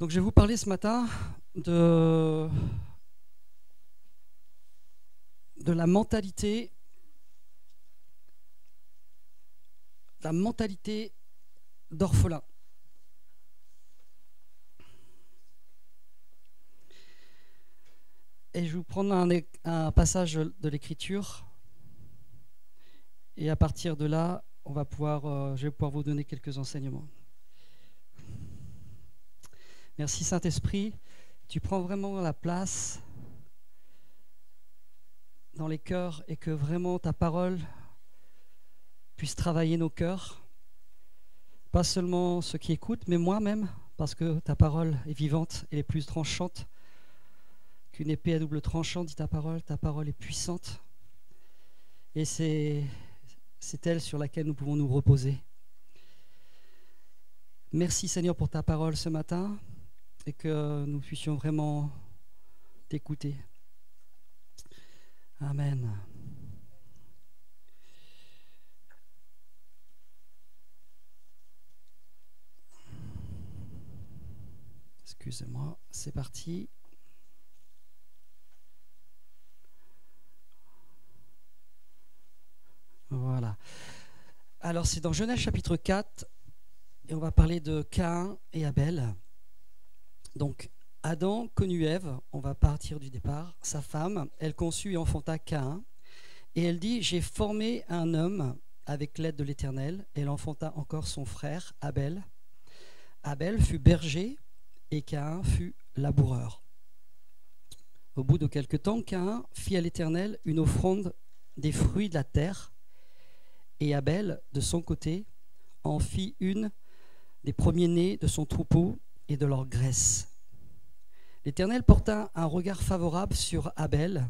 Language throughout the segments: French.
Donc je vais vous parler ce matin de la mentalité d'orphelin. Et je vais vous prendre un passage de l'Écriture. Et à partir de là, je vais pouvoir vous donner quelques enseignements. Merci Saint-Esprit. Tu prends vraiment la place dans les cœurs et que vraiment ta parole puisse travailler nos cœurs. Pas seulement ceux qui écoutent, mais moi-même, parce que ta parole est vivante et est plus tranchante qu'une épée à double tranchant, dit ta parole est puissante. Et c'est elle sur laquelle nous pouvons nous reposer. Merci Seigneur pour ta parole ce matin et que nous puissions vraiment t'écouter. Amen. Excusez-moi, c'est parti. Voilà. Alors c'est dans Genèse chapitre 4 et on va parler de Caïn et Abel. Donc Adam connut Ève, on va partir du départ, sa femme, elle conçut et enfanta Caïn et elle dit « J'ai formé un homme avec l'aide de l'Éternel » et elle enfanta encore son frère Abel. Abel fut berger et Caïn fut laboureur. Au bout de quelque temps, Caïn fit à l'Éternel une offrande des fruits de la terre et Abel, de son côté, en fit une des premiers-nés de son troupeau et de leur graisse. L'Éternel porta un regard favorable sur Abel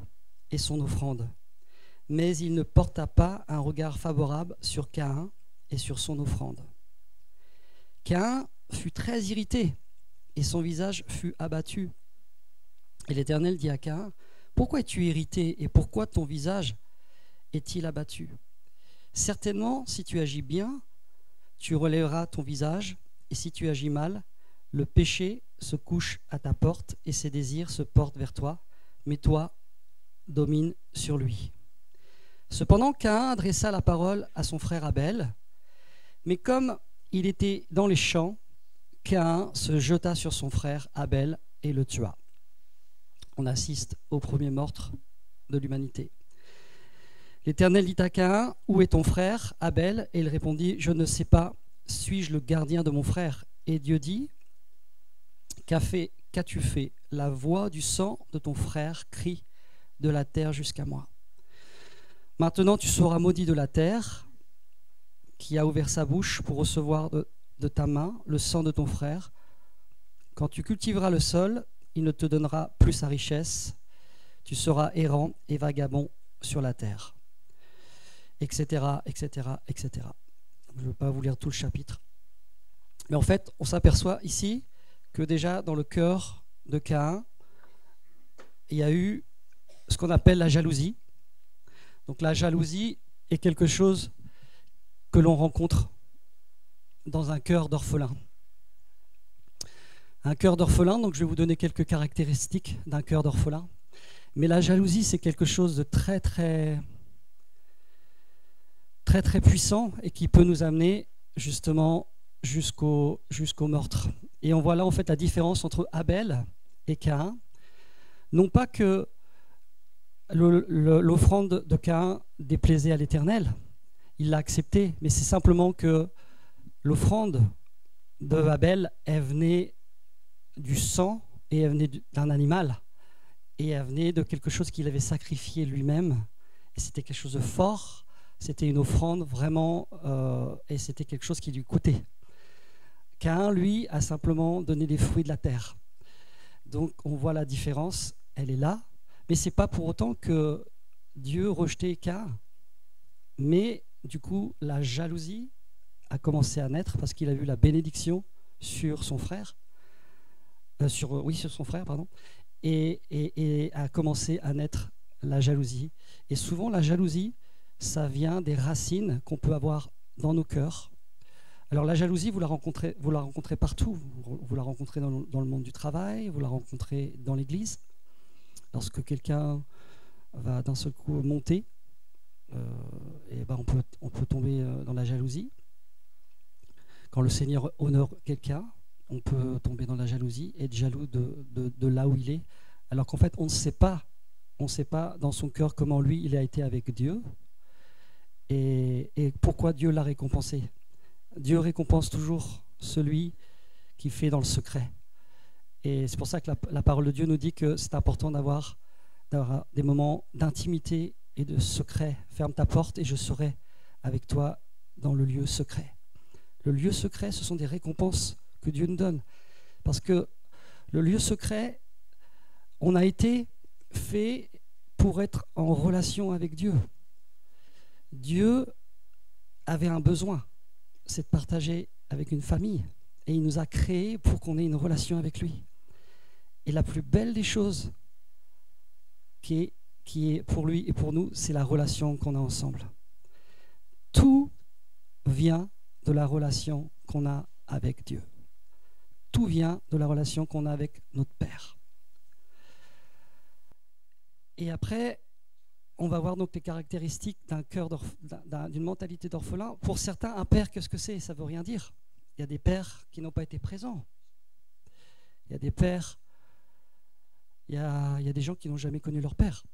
et son offrande, mais il ne porta pas un regard favorable sur Caïn et sur son offrande. Caïn fut très irrité et son visage fut abattu. Et l'Éternel dit à Caïn, « Pourquoi es-tu irrité et pourquoi ton visage est-il abattu ? Certainement, si tu agis bien, tu relèveras ton visage, et si tu agis mal, le péché se couche à ta porte et ses désirs se portent vers toi, mais toi, domine sur lui. » Cependant, Caïn adressa la parole à son frère Abel, mais comme il était dans les champs, Caïn se jeta sur son frère Abel et le tua. On assiste au premier meurtre de l'humanité. L'Éternel dit à Caïn, « Où est ton frère Abel ?» Et il répondit, « Je ne sais pas, suis-je le gardien de mon frère ?» Et Dieu dit, « Qu'as-tu fait ? La voix du sang de ton frère crie de la terre jusqu'à moi. Maintenant tu seras maudit de la terre, qui a ouvert sa bouche pour recevoir de ta main le sang de ton frère. Quand tu cultiveras le sol, il ne te donnera plus sa richesse. Tu seras errant et vagabond sur la terre. » Etc., etc., etc. Je ne veux pas vous lire tout le chapitre. Mais en fait, on s'aperçoit ici que déjà dans le cœur de Caïn, il y a eu ce qu'on appelle la jalousie. Donc la jalousie est quelque chose que l'on rencontre dans un cœur d'orphelin. Un cœur d'orphelin, donc je vais vous donner quelques caractéristiques d'un cœur d'orphelin. Mais la jalousie, c'est quelque chose de très puissant et qui peut nous amener justement jusqu'au meurtre. Et on voit là en fait la différence entre Abel et Caïn. Non pas que l'offrande de Caïn déplaisait à l'Éternel, il l'a accepté, mais c'est simplement que l'offrande de Abel, elle venait du sang et elle venait d'un animal et elle venait de quelque chose qu'il avait sacrifié lui-même. Et c'était quelque chose de fort. C'était une offrande vraiment, et c'était quelque chose qui lui coûtait. Caïn, lui, a simplement donné des fruits de la terre. Donc on voit la différence, elle est là, mais ce n'est pas pour autant que Dieu rejetait Caïn. Mais du coup, la jalousie a commencé à naître parce qu'il a vu la bénédiction sur son frère, sur son frère, pardon, et a commencé à naître la jalousie. Et souvent, la jalousie, ça vient des racines qu'on peut avoir dans nos cœurs, Alors la jalousie, vous la rencontrez partout. Vous la rencontrez dans le monde du travail, vous la rencontrez dans l'église. Lorsque quelqu'un va d'un seul coup monter, et ben on peut tomber dans la jalousie. Quand le Seigneur honore quelqu'un, on peut tomber dans la jalousie, être jaloux de là où il est, alors qu'en fait on ne sait pas dans son cœur comment lui il a été avec Dieu et pourquoi Dieu l'a récompensé. Dieu récompense toujours celui qui fait dans le secret. Et c'est pour ça que la parole de Dieu nous dit que c'est important d'avoir des moments d'intimité et de secret. Ferme ta porte et je serai avec toi dans le lieu secret. Le lieu secret, ce sont des récompenses que Dieu nous donne. Parce que le lieu secret, on a été fait pour être en relation avec Dieu. Dieu avait un besoin, c'est de partager avec une famille. Et il nous a créés pour qu'on ait une relation avec lui. Et la plus belle des choses qui est pour lui et pour nous, c'est la relation qu'on a ensemble. Tout vient de la relation qu'on a avec Dieu. Tout vient de la relation qu'on a avec notre Père. Et après, on va voir donc les caractéristiques d'une mentalité d'orphelin. Pour certains, un père, qu'est-ce que c'est? Ça ne veut rien dire. Il y a des pères qui n'ont pas été présents. Il y a des pères, il y a des gens qui n'ont jamais connu leur père.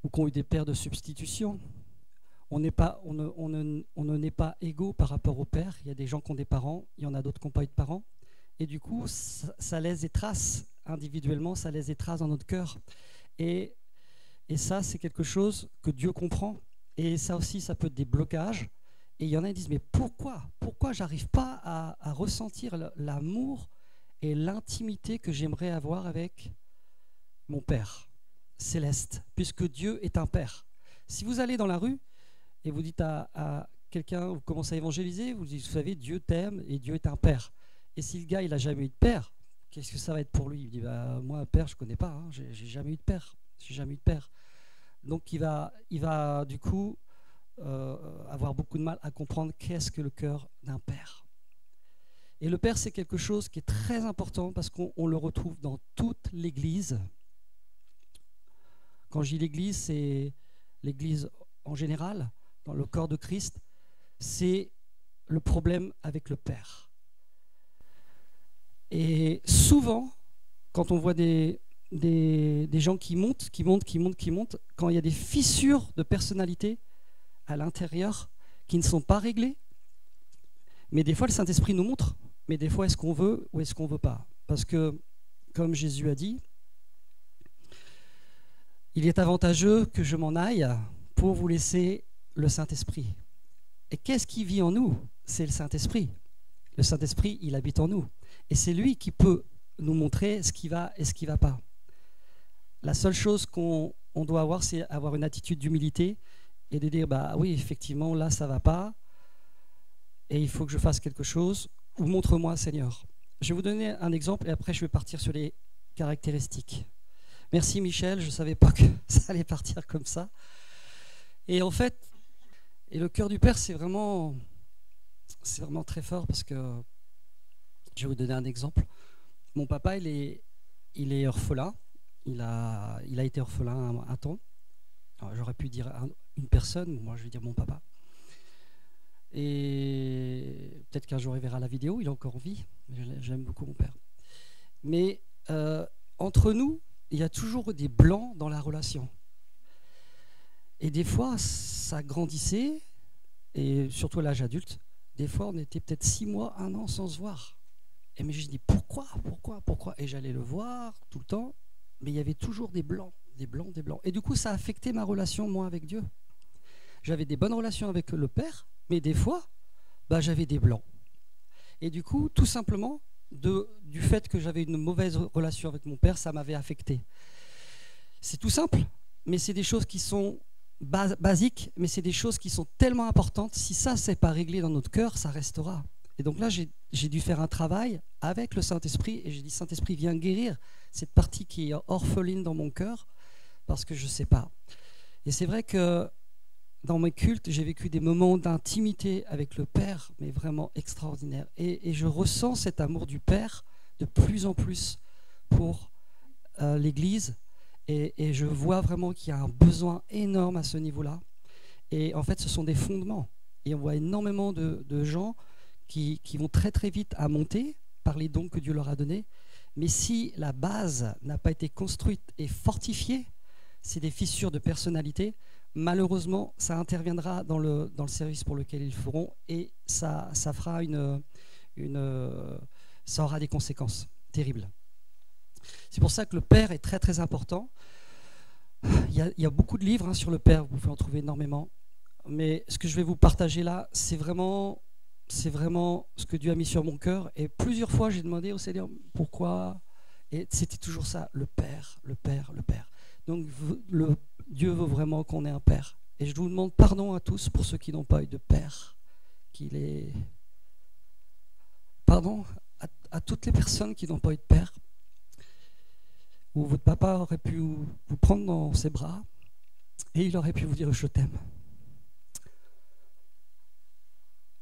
Ou qui ont eu des pères de substitution. On ne n'est pas égaux par rapport au père. Il y a des gens qui ont des parents, il y en a d'autres qui n'ont pas eu de parents. Et du coup, ça laisse des traces individuellement, ça laisse des traces dans notre cœur. Et ça, c'est quelque chose que Dieu comprend. Et ça aussi, ça peut être des blocages. Et il y en a qui disent, mais pourquoi j'arrive pas à ressentir l'amour et l'intimité que j'aimerais avoir avec mon Père céleste, puisque Dieu est un Père. Si vous allez dans la rue et vous dites à quelqu'un, vous commencez à évangéliser, vous dites, vous savez, Dieu t'aime et Dieu est un Père. Et si le gars, il n'a jamais eu de père, qu'est-ce que ça va être pour lui? Il dit, bah, moi, père, je ne connais pas, hein, j'ai jamais eu de père. J'ai jamais eu de père. Donc il va du coup avoir beaucoup de mal à comprendre qu'est-ce que le cœur d'un père. Et le père, c'est quelque chose qui est très important parce qu'on le retrouve dans toute l'Église. Quand je dis l'Église, c'est l'Église en général, dans le corps de Christ, c'est le problème avec le père. Et souvent, quand on voit des gens qui montent, quand il y a des fissures de personnalité à l'intérieur qui ne sont pas réglées, mais des fois le Saint-Esprit nous montre, mais des fois est-ce qu'on veut ou est-ce qu'on ne veut pas? Parce que, comme Jésus a dit, il est avantageux que je m'en aille pour vous laisser le Saint-Esprit. Et qu'est-ce qui vit en nous? C'est le Saint-Esprit. Le Saint-Esprit, il habite en nous. Et c'est lui qui peut nous montrer ce qui va et ce qui ne va pas. La seule chose qu'on doit avoir, c'est avoir une attitude d'humilité et de dire, bah oui, effectivement, là, ça ne va pas et il faut que je fasse quelque chose, ou montre-moi, Seigneur. Je vais vous donner un exemple et après, je vais partir sur les caractéristiques. Merci, Michel, je ne savais pas que ça allait partir comme ça. Et en fait, le cœur du Père, c'est vraiment très fort parce que, je vais vous donner un exemple. Mon papa, il est orphelin. Il a été orphelin un temps. Alors, j'aurais pu dire une personne, moi je vais dire mon papa. Et peut-être qu'un jour il verra la vidéo, il est encore en vie. J'aime beaucoup mon père. Mais entre nous, il y a toujours des blancs dans la relation. Et des fois, ça grandissait, et surtout à l'âge adulte, des fois on était peut-être 6 mois, 1 an sans se voir. Et mais je dis pourquoi? Et j'allais le voir tout le temps, mais il y avait toujours des blancs. Et du coup, ça a affecté ma relation, moi, avec Dieu. J'avais des bonnes relations avec le Père, mais des fois, j'avais des blancs. Et du coup, tout simplement, du fait que j'avais une mauvaise relation avec mon Père, ça m'avait affecté. C'est tout simple, mais c'est des choses qui sont basiques, mais c'est des choses qui sont tellement importantes. Si ça, c'est pas réglé dans notre cœur, ça restera. Et donc là, j'ai dû faire un travail avec le Saint-Esprit, et j'ai dit, Saint-Esprit, viens guérir cette partie qui est orpheline dans mon cœur, parce que je ne sais pas. Et c'est vrai que dans mes cultes, j'ai vécu des moments d'intimité avec le Père, mais vraiment extraordinaires. Et je ressens cet amour du Père de plus en plus pour l'Église. Et je vois vraiment qu'il y a un besoin énorme à ce niveau-là. Et en fait, ce sont des fondements. Et on voit énormément de gens qui vont très très vite à monter par les dons que Dieu leur a donnés. Mais si la base n'a pas été construite et fortifiée, c'est des fissures de personnalité. Malheureusement, ça interviendra dans le service pour lequel ils feront et ça fera ça aura des conséquences terribles. C'est pour ça que le Père est très très important. Il y a beaucoup de livres sur le Père, vous pouvez en trouver énormément. Mais ce que je vais vous partager là, c'est vraiment ce que Dieu a mis sur mon cœur. Et plusieurs fois, j'ai demandé au Seigneur pourquoi. Et c'était toujours ça, le Père, le Père, le Père. Donc Dieu veut vraiment qu'on ait un Père. Et je vous demande pardon à tous pour ceux qui n'ont pas eu de Père. Pardon à toutes les personnes qui n'ont pas eu de Père. Où votre papa aurait pu vous prendre dans ses bras et il aurait pu vous dire « je t'aime ».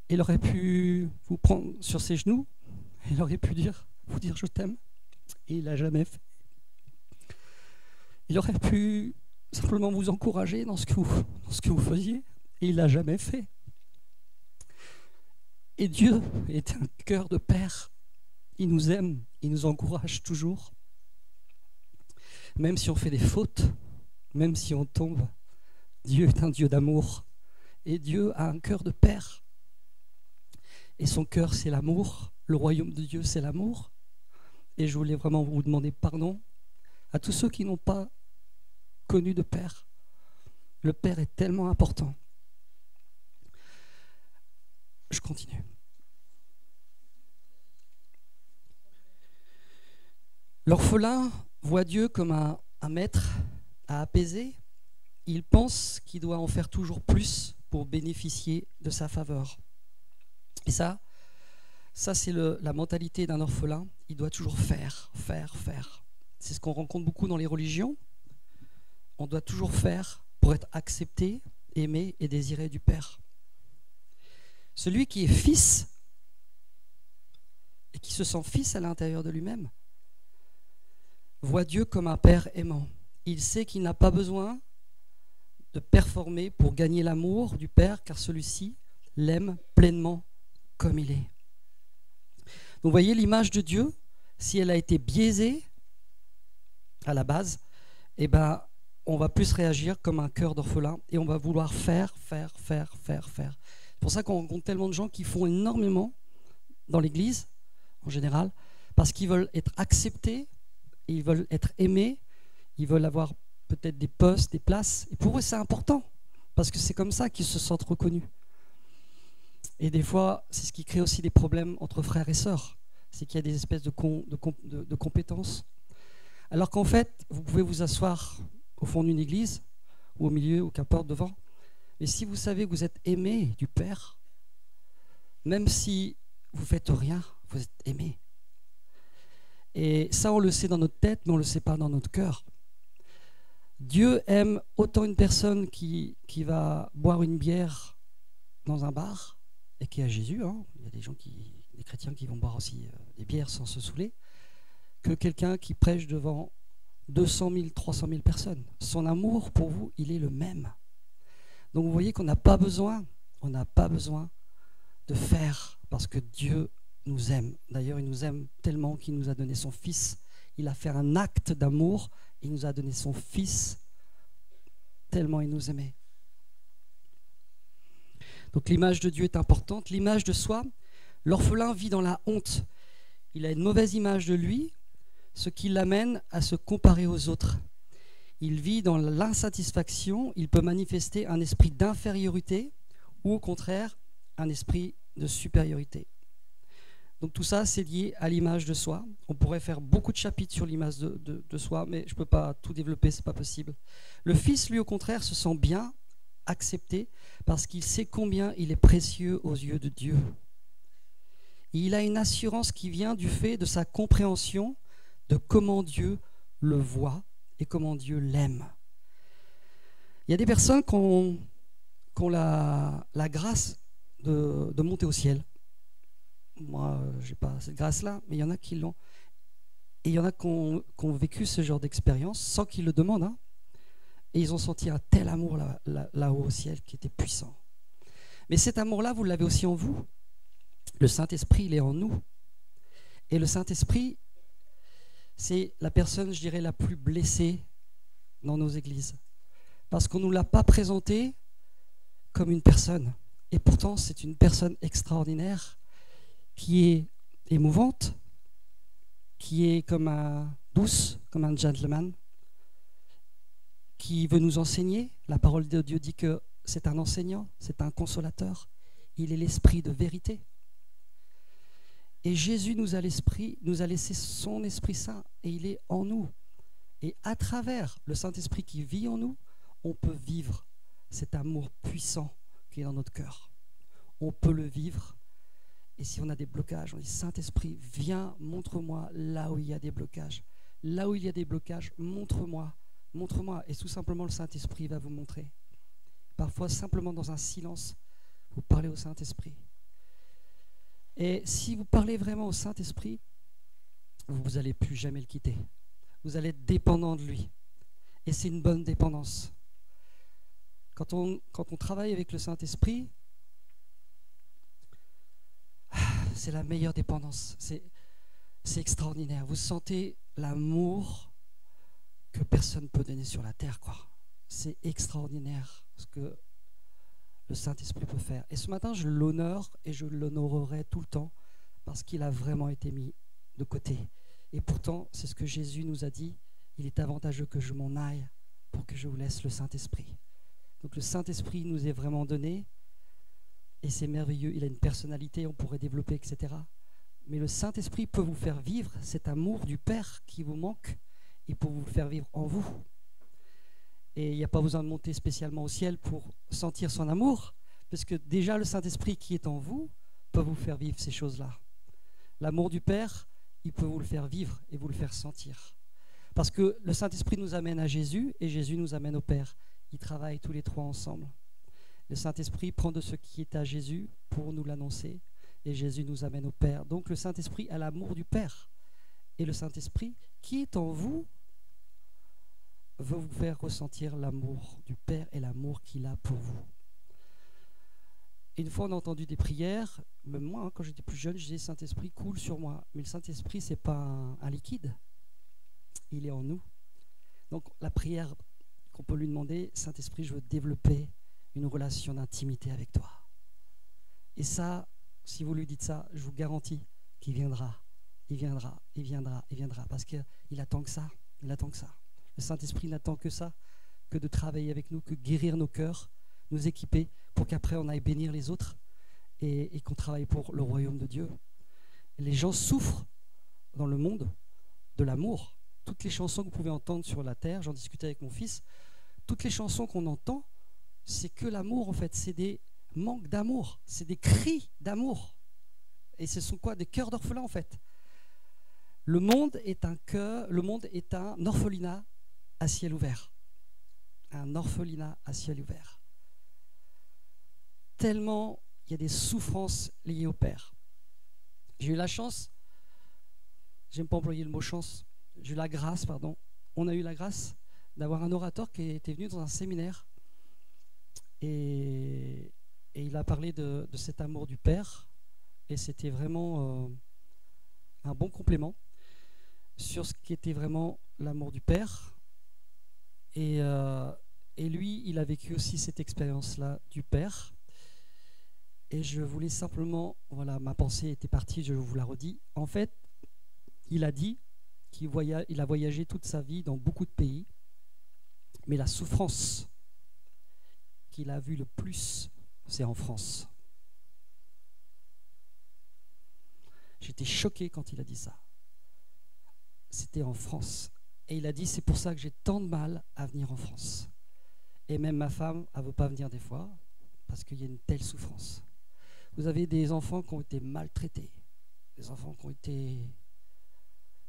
Il aurait pu vous prendre sur ses genoux, il aurait pu vous dire « je t'aime » et il ne l'a jamais fait. Il aurait pu simplement vous encourager dans ce que vous faisiez et il ne l'a jamais fait. Et Dieu est un cœur de Père. Il nous aime, il nous encourage toujours. Même si on fait des fautes, même si on tombe, Dieu est un Dieu d'amour. Et Dieu a un cœur de Père. Et son cœur, c'est l'amour. Le royaume de Dieu, c'est l'amour. Et je voulais vraiment vous demander pardon à tous ceux qui n'ont pas connu de Père. Le Père est tellement important. Je continue. L'orphelin voit Dieu comme un maître à apaiser. Il pense qu'il doit en faire toujours plus pour bénéficier de sa faveur. Et ça c'est la mentalité d'un orphelin. Il doit toujours faire. C'est ce qu'on rencontre beaucoup dans les religions. On doit toujours faire pour être accepté, aimé et désiré du Père. Celui qui est fils et qui se sent fils à l'intérieur de lui-même voit Dieu comme un Père aimant. Il sait qu'il n'a pas besoin de performer pour gagner l'amour du Père, car celui-ci l'aime pleinement comme il est. Donc vous voyez l'image de Dieu, si elle a été biaisée à la base, eh ben, on va plus réagir comme un cœur d'orphelin et on va vouloir faire. C'est pour ça qu'on rencontre tellement de gens qui font énormément dans l'Église, en général, parce qu'ils veulent être acceptés, et ils veulent être aimés, ils veulent avoir peut-être des postes, des places. Et pour eux, c'est important, parce que c'est comme ça qu'ils se sentent reconnus. Et des fois, c'est ce qui crée aussi des problèmes entre frères et sœurs. C'est qu'il y a des espèces de compétences. Alors qu'en fait, vous pouvez vous asseoir au fond d'une église, ou au milieu, ou qu'importe, devant. Et si vous savez que vous êtes aimé du Père, même si vous ne faites rien, vous êtes aimé. Et ça, on le sait dans notre tête, mais on ne le sait pas dans notre cœur. Dieu aime autant une personne qui va boire une bière dans un bar, et qui est à Jésus, hein. Il y a des chrétiens qui vont boire aussi des bières sans se saouler, que quelqu'un qui prêche devant 200 000, 300 000 personnes. Son amour pour vous, il est le même. Donc vous voyez qu'on n'a pas besoin de faire, parce que Dieu nous aime. D'ailleurs, il nous aime tellement qu'il nous a donné son Fils. Il a fait un acte d'amour, il nous a donné son Fils, tellement il nous aimait. Donc l'image de Dieu est importante. L'image de soi, l'orphelin vit dans la honte. Il a une mauvaise image de lui, ce qui l'amène à se comparer aux autres. Il vit dans l'insatisfaction, il peut manifester un esprit d'infériorité ou au contraire un esprit de supériorité. Donc tout ça, c'est lié à l'image de soi. On pourrait faire beaucoup de chapitres sur l'image de soi, mais je ne peux pas tout développer, ce n'est pas possible. Le Fils, lui, au contraire, se sent bien accepté parce qu'il sait combien il est précieux aux yeux de Dieu. Et il a une assurance qui vient du fait de sa compréhension de comment Dieu le voit et comment Dieu l'aime. Il y a des personnes, quand qui ont la grâce de monter au ciel. Moi, je n'ai pas cette grâce-là, mais il y en a qui l'ont. Et il y en a qui ont vécu ce genre d'expérience sans qu'ils le demandent. Hein. Et ils ont senti un tel amour là-haut au ciel qui était puissant. Mais cet amour-là, vous l'avez aussi en vous. Le Saint-Esprit, il est en nous. Et le Saint-Esprit, c'est la personne, je dirais, la plus blessée dans nos églises. Parce qu'on ne nous l'a pas présenté comme une personne. Et pourtant, c'est une personne extraordinaire qui est émouvante, qui est douce, comme un gentleman, qui veut nous enseigner. La parole de Dieu dit que c'est un enseignant, c'est un consolateur. Il est l'esprit de vérité. Et Jésus nous a laissé son Esprit Saint et il est en nous. Et à travers le Saint-Esprit qui vit en nous, on peut vivre cet amour puissant qui est dans notre cœur. On peut le vivre. Et si on a des blocages, on dit Saint-Esprit, viens, montre-moi là où il y a des blocages. Là où il y a des blocages, montre-moi. Montre-moi. Et tout simplement, le Saint-Esprit va vous montrer. Parfois, simplement dans un silence, vous parlez au Saint-Esprit. Et si vous parlez vraiment au Saint-Esprit, vous n'allez plus jamais le quitter. Vous allez être dépendant de lui. Et c'est une bonne dépendance. Quand on travaille avec le Saint-Esprit, c'est la meilleure dépendance. C'est extraordinaire. Vous sentez l'amour que personne ne peut donner sur la terre, quoi. C'est extraordinaire ce que le Saint-Esprit peut faire. Et ce matin, je l'honore et je l'honorerai tout le temps parce qu'il a vraiment été mis de côté. Et pourtant, c'est ce que Jésus nous a dit. Il est avantageux que je m'en aille pour que je vous laisse le Saint-Esprit. Donc le Saint-Esprit nous est vraiment donné et c'est merveilleux. Il a une personnalité, on pourrait développer, etc. Mais le Saint-Esprit peut vous faire vivre cet amour du Père qui vous manque et pour vous le faire vivre en vous. Et il n'y a pas besoin de monter spécialement au ciel pour sentir son amour, parce que déjà le Saint-Esprit qui est en vous peut vous faire vivre ces choses-là. L'amour du Père, il peut vous le faire vivre et vous le faire sentir. Parce que le Saint-Esprit nous amène à Jésus et Jésus nous amène au Père. Ils travaillent tous les trois ensemble. Le Saint-Esprit prend de ce qui est à Jésus pour nous l'annoncer et Jésus nous amène au Père. Donc le Saint-Esprit a l'amour du Père. Et le Saint-Esprit qui est en vous veut vous faire ressentir l'amour du Père et l'amour qu'il a pour vous. Et une fois, on a entendu des prières, même moi, quand j'étais plus jeune, je disais Saint-Esprit coule sur moi. Mais le Saint-Esprit, ce n'est pas un liquide, il est en nous. Donc la prière qu'on peut lui demander, Saint-Esprit, je veux développer une relation d'intimité avec toi. Et ça, si vous lui dites ça, je vous garantis qu'il viendra, il viendra, il viendra, il viendra, parce qu'il attend que ça, il attend que ça. Le Saint-Esprit n'attend que ça, que de travailler avec nous, que guérir nos cœurs, nous équiper pour qu'après on aille bénir les autres et qu'on travaille pour le royaume de Dieu. Et les gens souffrent dans le monde de l'amour. Toutes les chansons que vous pouvez entendre sur la terre, j'en discutais avec mon fils, toutes les chansons qu'on entend, c'est que l'amour en fait, c'est des manques d'amour, c'est des cris d'amour. Et ce sont quoi? Des cœurs d'orphelins en fait. Le monde est un orphelinat à ciel ouvert. Un orphelinat à ciel ouvert. Tellement il y a des souffrances liées au Père. J'ai eu la chance, j'aime pas employer le mot chance, j'ai eu la grâce, pardon. On a eu la grâce d'avoir un orateur qui était venu dans un séminaire et il a parlé de cet amour du Père et c'était vraiment un bon complément sur ce qui était vraiment l'amour du Père. Et lui, il a vécu aussi cette expérience-là du Père. Et je voulais simplement, voilà, ma pensée était partie, je vous la redis. En fait, il a dit qu'il a voyagé toute sa vie dans beaucoup de pays, mais la souffrance qu'il a vue le plus, c'est en France. J'étais choqué quand il a dit ça. C'était en France. Et il a dit, c'est pour ça que j'ai tant de mal à venir en France. Et même ma femme, elle ne veut pas venir des fois, parce qu'il y a une telle souffrance. Vous avez des enfants qui ont été maltraités, des enfants qui ont été...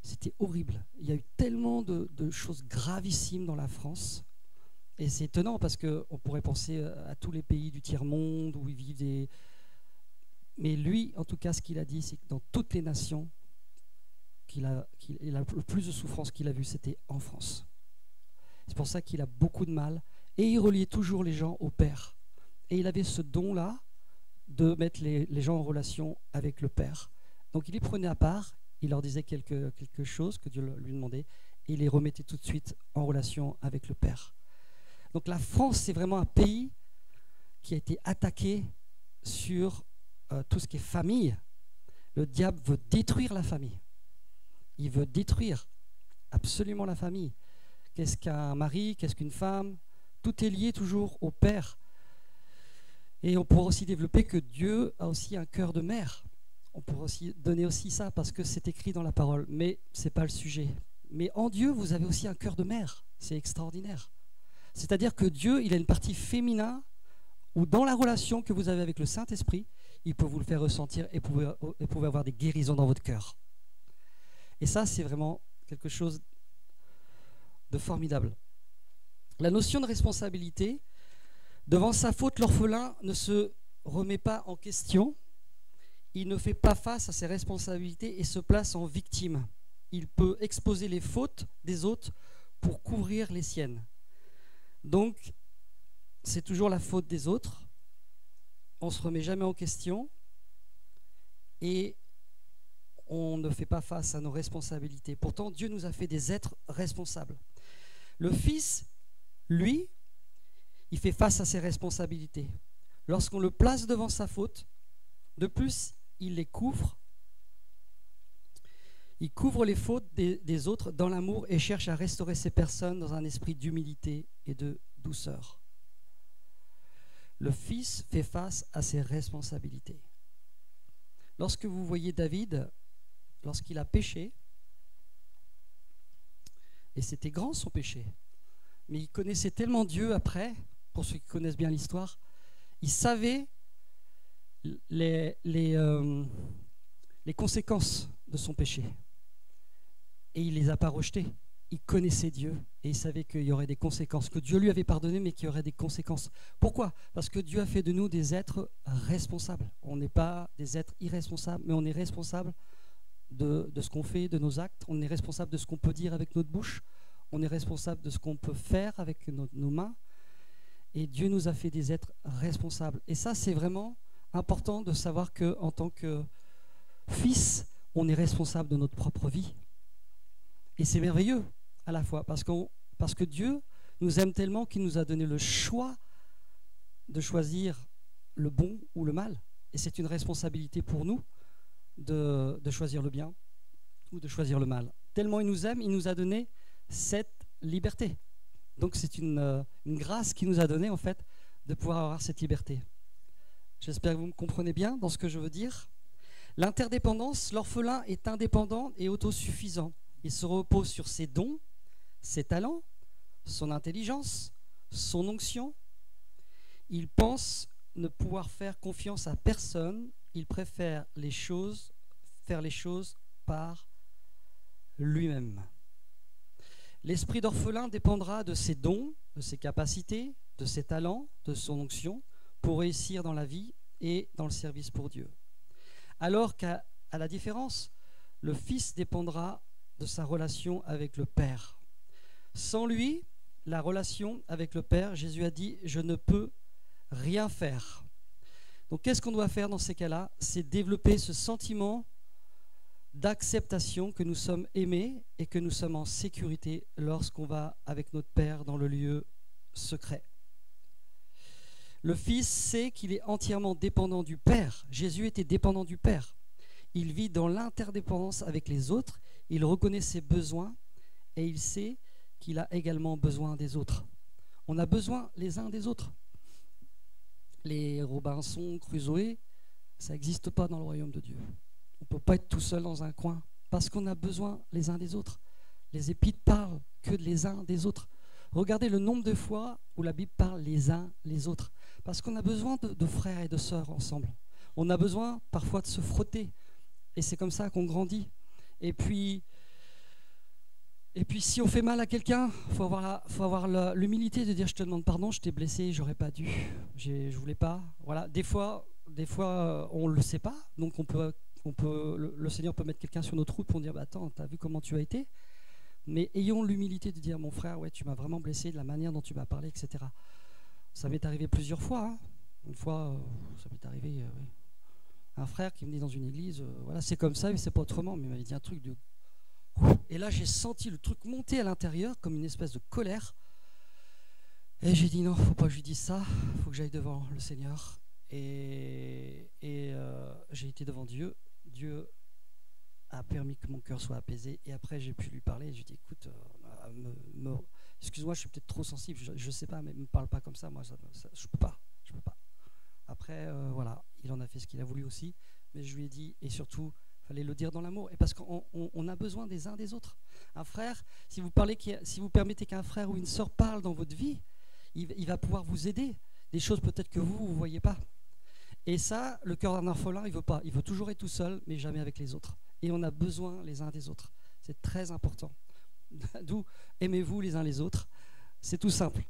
C'était horrible. Il y a eu tellement de choses gravissimes dans la France, Et c'est étonnant parce qu'on pourrait penser à tous les pays du tiers-monde où ils vivent des... Mais lui, en tout cas, ce qu'il a dit, c'est que dans toutes les nations, le plus de souffrance qu'il a vu, c'était en France. C'est pour ça qu'il a beaucoup de mal. Et il reliait toujours les gens au Père. Et il avait ce don-là de mettre les gens en relation avec le Père. Donc il les prenait à part, il leur disait quelque chose que Dieu lui demandait, et il les remettait tout de suite en relation avec le Père. Donc la France, c'est vraiment un pays qui a été attaqué sur tout ce qui est famille. Le diable veut détruire la famille. Il veut détruire absolument la famille. Qu'est-ce qu'un mari, qu'est-ce qu'une femme? Tout est lié toujours au Père. Et on pourra aussi développer que Dieu a aussi un cœur de mère. On pourra aussi donner aussi ça parce que c'est écrit dans la parole, mais ce n'est pas le sujet. Mais en Dieu, vous avez aussi un cœur de mère. C'est extraordinaire. C'est-à-dire que Dieu, il a une partie féminin où dans la relation que vous avez avec le Saint-Esprit, il peut vous le faire ressentir et pouvez avoir des guérisons dans votre cœur. Et ça, c'est vraiment quelque chose de formidable. La notion de responsabilité, devant sa faute, l'orphelin ne se remet pas en question, il ne fait pas face à ses responsabilités et se place en victime. Il peut exposer les fautes des autres pour couvrir les siennes. Donc, c'est toujours la faute des autres, on ne se remet jamais en question et on ne fait pas face à nos responsabilités. Pourtant, Dieu nous a fait des êtres responsables. Le Fils, lui, il fait face à ses responsabilités. Lorsqu'on le place devant sa faute, de plus, il les couvre. Il couvre les fautes des autres dans l'amour et cherche à restaurer ces personnes dans un esprit d'humilité et de douceur. Le Fils fait face à ses responsabilités. Lorsque vous voyez David, lorsqu'il a péché, et c'était grand son péché, mais il connaissait tellement Dieu après, pour ceux qui connaissent bien l'histoire, il savait les conséquences de son péché. Et il ne les a pas rejetées. Il connaissait Dieu et il savait qu'il y aurait des conséquences, que Dieu lui avait pardonné, mais qu'il y aurait des conséquences. Pourquoi? Parce que Dieu a fait de nous des êtres responsables. On n'est pas des êtres irresponsables, mais on est responsable de ce qu'on fait, de nos actes. On est responsable de ce qu'on peut dire avec notre bouche. On est responsable de ce qu'on peut faire avec nos mains. Et Dieu nous a fait des êtres responsables. Et ça, c'est vraiment important de savoir qu'en tant que fils, on est responsable de notre propre vie. Et c'est merveilleux à la fois, parce que Dieu nous aime tellement qu'il nous a donné le choix de choisir le bon ou le mal. Et c'est une responsabilité pour nous de choisir le bien ou de choisir le mal. Tellement il nous aime, il nous a donné cette liberté. Donc c'est une grâce qu'il nous a donnée en fait de pouvoir avoir cette liberté. J'espère que vous me comprenez bien dans ce que je veux dire. L'interdépendance, l'orphelin est indépendant et autosuffisant. Il se repose sur ses dons, ses talents, son intelligence, son onction. Il pense ne pouvoir faire confiance à personne. Il préfère faire les choses par lui-même. L'esprit d'orphelin dépendra de ses dons, de ses capacités, de ses talents, de son onction pour réussir dans la vie et dans le service pour Dieu. Alors qu'à la différence, le Fils dépendra de sa relation avec le Père. Sans lui, la relation avec le Père, Jésus a dit « je ne peux rien faire ». Donc qu'est-ce qu'on doit faire dans ces cas-là? C'est développer ce sentiment d'acceptation que nous sommes aimés et que nous sommes en sécurité lorsqu'on va avec notre Père dans le lieu secret. Le Fils sait qu'il est entièrement dépendant du Père. Jésus était dépendant du Père. Il vit dans l'interdépendance avec les autres, il reconnaît ses besoins et il sait qu'il a également besoin des autres. On a besoin les uns des autres. Les Robinson Crusoe, ça n'existe pas dans le royaume de Dieu. On ne peut pas être tout seul dans un coin parce qu'on a besoin les uns des autres. Les épîtres parlent que les uns des autres. Regardez le nombre de fois où la Bible parle les uns les autres. Parce qu'on a besoin de frères et de sœurs ensemble. On a besoin parfois de se frotter. Et c'est comme ça qu'on grandit. Et puis, Et puis si on fait mal à quelqu'un, faut avoir l'humilité de dire je te demande pardon, je t'ai blessé, j'aurais pas dû, je voulais pas. Voilà, des fois on le sait pas, donc le Seigneur peut mettre quelqu'un sur notre route pour dire bah, attends, t'as vu comment tu as été, mais ayons l'humilité de dire mon frère, ouais, tu m'as vraiment blessé de la manière dont tu m'as parlé, etc. Ça m'est arrivé plusieurs fois. Hein. Une fois, ça m'est arrivé, oui. Un frère qui me dit dans une église, voilà, c'est comme ça, mais c'est pas autrement, mais il m'avait dit un truc de. Et là, j'ai senti le truc monter à l'intérieur comme une espèce de colère. Et j'ai dit non, faut pas que je lui dise ça, faut que j'aille devant le Seigneur. Et j'ai été devant Dieu. Dieu a permis que mon cœur soit apaisé. Et après, j'ai pu lui parler. J'ai dit écoute, excuse-moi, je suis peut-être trop sensible, je sais pas, mais me parle pas comme ça. Moi, je peux pas, je peux pas. Après, voilà, il en a fait ce qu'il a voulu aussi. Mais je lui ai dit, et surtout, il fallait le dire dans l'amour. Et parce qu'on a besoin des uns des autres. Un frère, si vous permettez qu'un frère ou une sœur parle dans votre vie, il va pouvoir vous aider. Des choses peut-être que vous ne voyez pas. Et ça, le cœur d'un orphelin, il ne veut pas. Il veut toujours être tout seul, mais jamais avec les autres. Et on a besoin les uns des autres. C'est très important. D'où aimez-vous les uns les autres. C'est tout simple.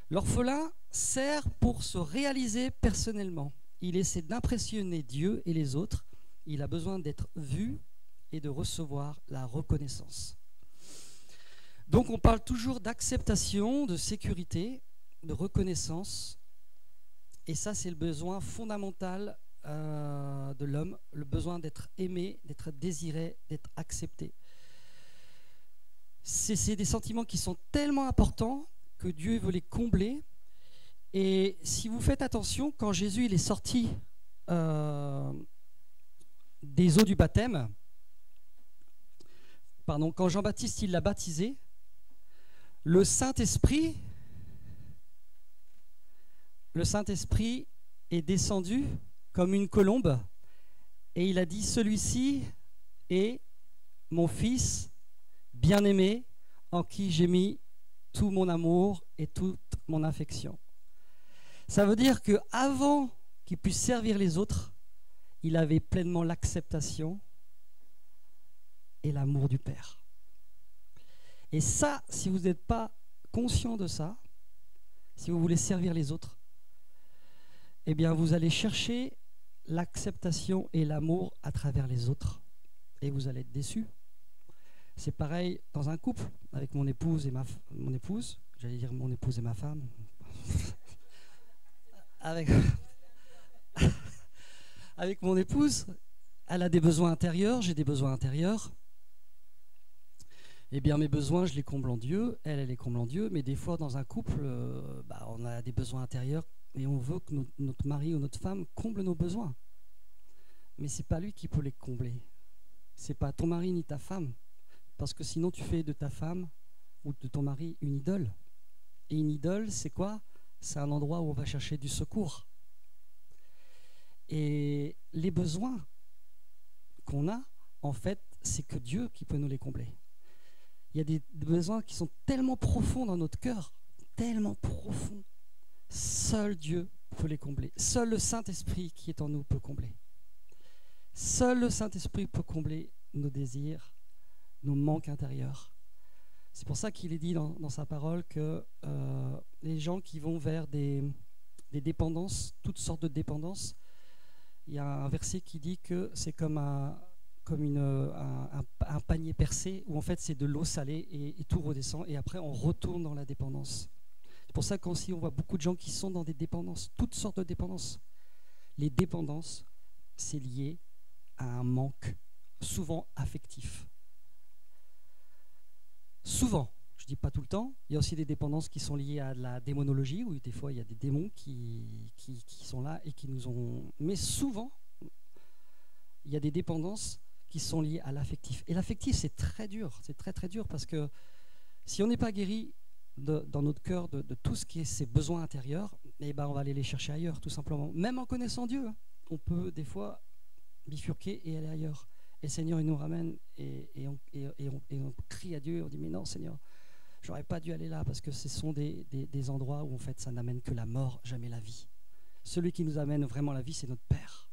L'orphelin sert pour se réaliser personnellement. Il essaie d'impressionner Dieu et les autres. Il a besoin d'être vu et de recevoir la reconnaissance. Donc on parle toujours d'acceptation, de sécurité, de reconnaissance. Et ça, c'est le besoin fondamental de l'homme, le besoin d'être aimé, d'être désiré, d'être accepté. C'est des sentiments qui sont tellement importants que Dieu veut les combler. Et si vous faites attention, quand Jésus il est sorti des eaux du baptême, quand Jean-Baptiste il l'a baptisé, le Saint-Esprit est descendu comme une colombe et il a dit celui-ci est mon fils bien-aimé en qui j'ai mis tout mon amour et toute mon affection. Ça veut dire qu'avant qu'il puisse servir les autres, il avait pleinement l'acceptation et l'amour du Père. Et ça, si vous n'êtes pas conscient de ça, si vous voulez servir les autres, eh bien vous allez chercher l'acceptation et l'amour à travers les autres et vous allez être déçus. C'est pareil dans un couple avec mon épouse et mon épouse, j'allais dire mon épouse et ma femme. Avec mon épouse, elle a des besoins intérieurs, j'ai des besoins intérieurs. Eh bien, mes besoins, je les comble en Dieu, elle les comble en Dieu, mais des fois, dans un couple, on a des besoins intérieurs et on veut que notre mari ou notre femme comble nos besoins. Mais ce n'est pas lui qui peut les combler. Ce n'est pas ton mari ni ta femme, parce que sinon, tu fais de ta femme ou de ton mari une idole. Et une idole, c'est quoi? C'est un endroit où on va chercher du secours. Et les besoins qu'on a, en fait, c'est que Dieu qui peut nous les combler. Il y a des besoins qui sont tellement profonds dans notre cœur, tellement profonds. Seul Dieu peut les combler. Seul le Saint-Esprit qui est en nous peut combler. Seul le Saint-Esprit peut combler nos désirs, nos manques intérieurs. C'est pour ça qu'il est dit dans sa parole que les gens qui vont vers des dépendances, toutes sortes de dépendances, il y a un verset qui dit que c'est comme un panier percé où en fait c'est de l'eau salée et tout redescend et après on retourne dans la dépendance. C'est pour ça qu'aussi on voit beaucoup de gens qui sont dans des dépendances, toutes sortes de dépendances. Les dépendances, c'est lié à un manque, souvent affectif. Souvent, je ne dis pas tout le temps, il y a aussi des dépendances qui sont liées à de la démonologie, où des fois il y a des démons qui sont là et qui nous ont... Mais souvent, il y a des dépendances qui sont liées à l'affectif. Et l'affectif, c'est très dur, c'est très très dur, parce que si on n'est pas guéri dans notre cœur de tout ce qui est ses besoins intérieurs, eh ben on va aller les chercher ailleurs, tout simplement. Même en connaissant Dieu, on peut des fois bifurquer et aller ailleurs. Et le Seigneur, il nous ramène et on crie à Dieu, on dit mais non Seigneur, j'aurais pas dû aller là, parce que ce sont des endroits où en fait ça n'amène que la mort, jamais la vie. Celui qui nous amène vraiment à la vie, c'est notre Père.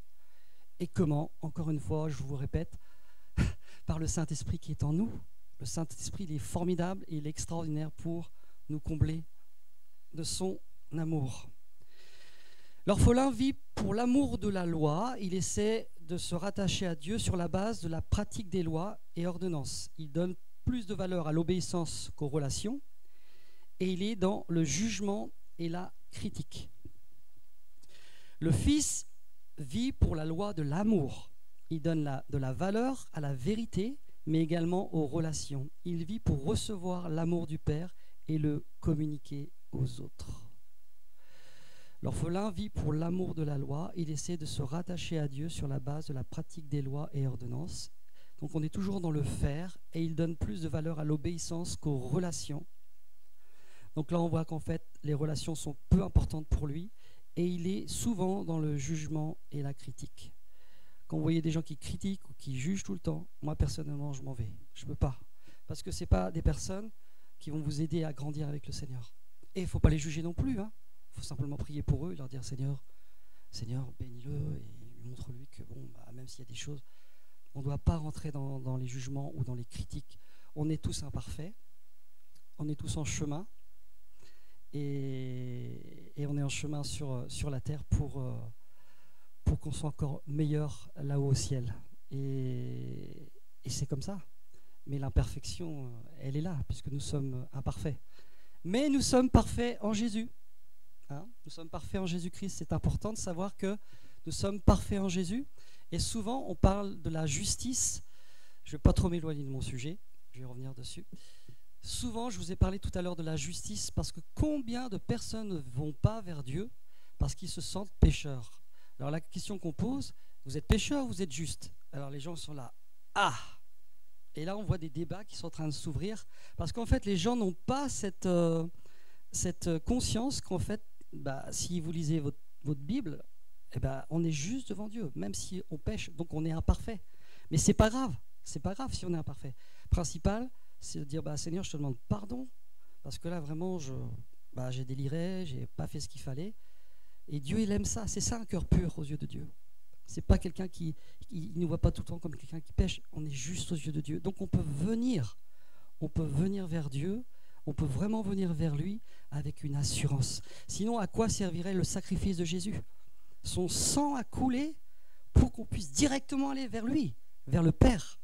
Et comment? Encore une fois, je vous répète, par le Saint-Esprit qui est en nous. Le Saint-Esprit, il est formidable et il est extraordinaire pour nous combler de son amour. L'orphelin vit pour l'amour de la loi. Il essaie de se rattacher à Dieu sur la base de la pratique des lois et ordonnances. Il donne plus de valeur à l'obéissance qu'aux relations et il est dans le jugement et la critique. Le Fils vit pour la loi de l'amour. Il donne de la valeur à la vérité, mais également aux relations. Il vit pour recevoir l'amour du Père et le communiquer aux autres. L'orphelin vit pour l'amour de la loi. Il essaie de se rattacher à Dieu sur la base de la pratique des lois et ordonnances. Donc on est toujours dans le faire et il donne plus de valeur à l'obéissance qu'aux relations. Donc là on voit qu'en fait les relations sont peu importantes pour lui et il est souvent dans le jugement et la critique. Quand vous voyez des gens qui critiquent ou qui jugent tout le temps, moi personnellement je m'en vais, je ne peux pas. Parce que ce n'est pas des personnes qui vont vous aider à grandir avec le Seigneur. Et il ne faut pas les juger non plus, hein. Il faut simplement prier pour eux et leur dire Seigneur, bénis-le et montre-lui que bon, même s'il y a des choses, on ne doit pas rentrer dans les jugements ou dans les critiques. On est tous imparfaits, on est tous en chemin et on est en chemin sur la terre pour qu'on soit encore meilleur là-haut au ciel. Et c'est comme ça. Mais l'imperfection, elle est là, puisque nous sommes imparfaits. Mais nous sommes parfaits en Jésus. Hein, nous sommes parfaits en Jésus-Christ. C'est important de savoir que nous sommes parfaits en Jésus. Et souvent, on parle de la justice. Je ne vais pas trop m'éloigner de mon sujet. Je vais revenir dessus. Souvent, je vous ai parlé tout à l'heure de la justice parce que combien de personnes ne vont pas vers Dieu parce qu'ils se sentent pécheurs. Alors la question qu'on pose, vous êtes pécheur ou vous êtes juste? Alors les gens sont là. Ah! Et là, on voit des débats qui sont en train de s'ouvrir parce qu'en fait, les gens n'ont pas cette conscience qu'en fait, si vous lisez votre Bible, on est juste devant Dieu, même si on pêche, donc on est imparfait. Mais c'est pas grave si on est imparfait. Principal, c'est de dire Seigneur, je te demande pardon, parce que là vraiment, j'ai déliré, j'ai pas fait ce qu'il fallait. Et Dieu, il aime ça. C'est ça un cœur pur aux yeux de Dieu. C'est pas quelqu'un qui ne nous voit pas tout le temps comme quelqu'un qui pêche. On est juste aux yeux de Dieu. Donc on peut venir vers Dieu. On peut vraiment venir vers lui avec une assurance. Sinon, à quoi servirait le sacrifice de Jésus? Son sang a coulé pour qu'on puisse directement aller vers lui, vers le Père.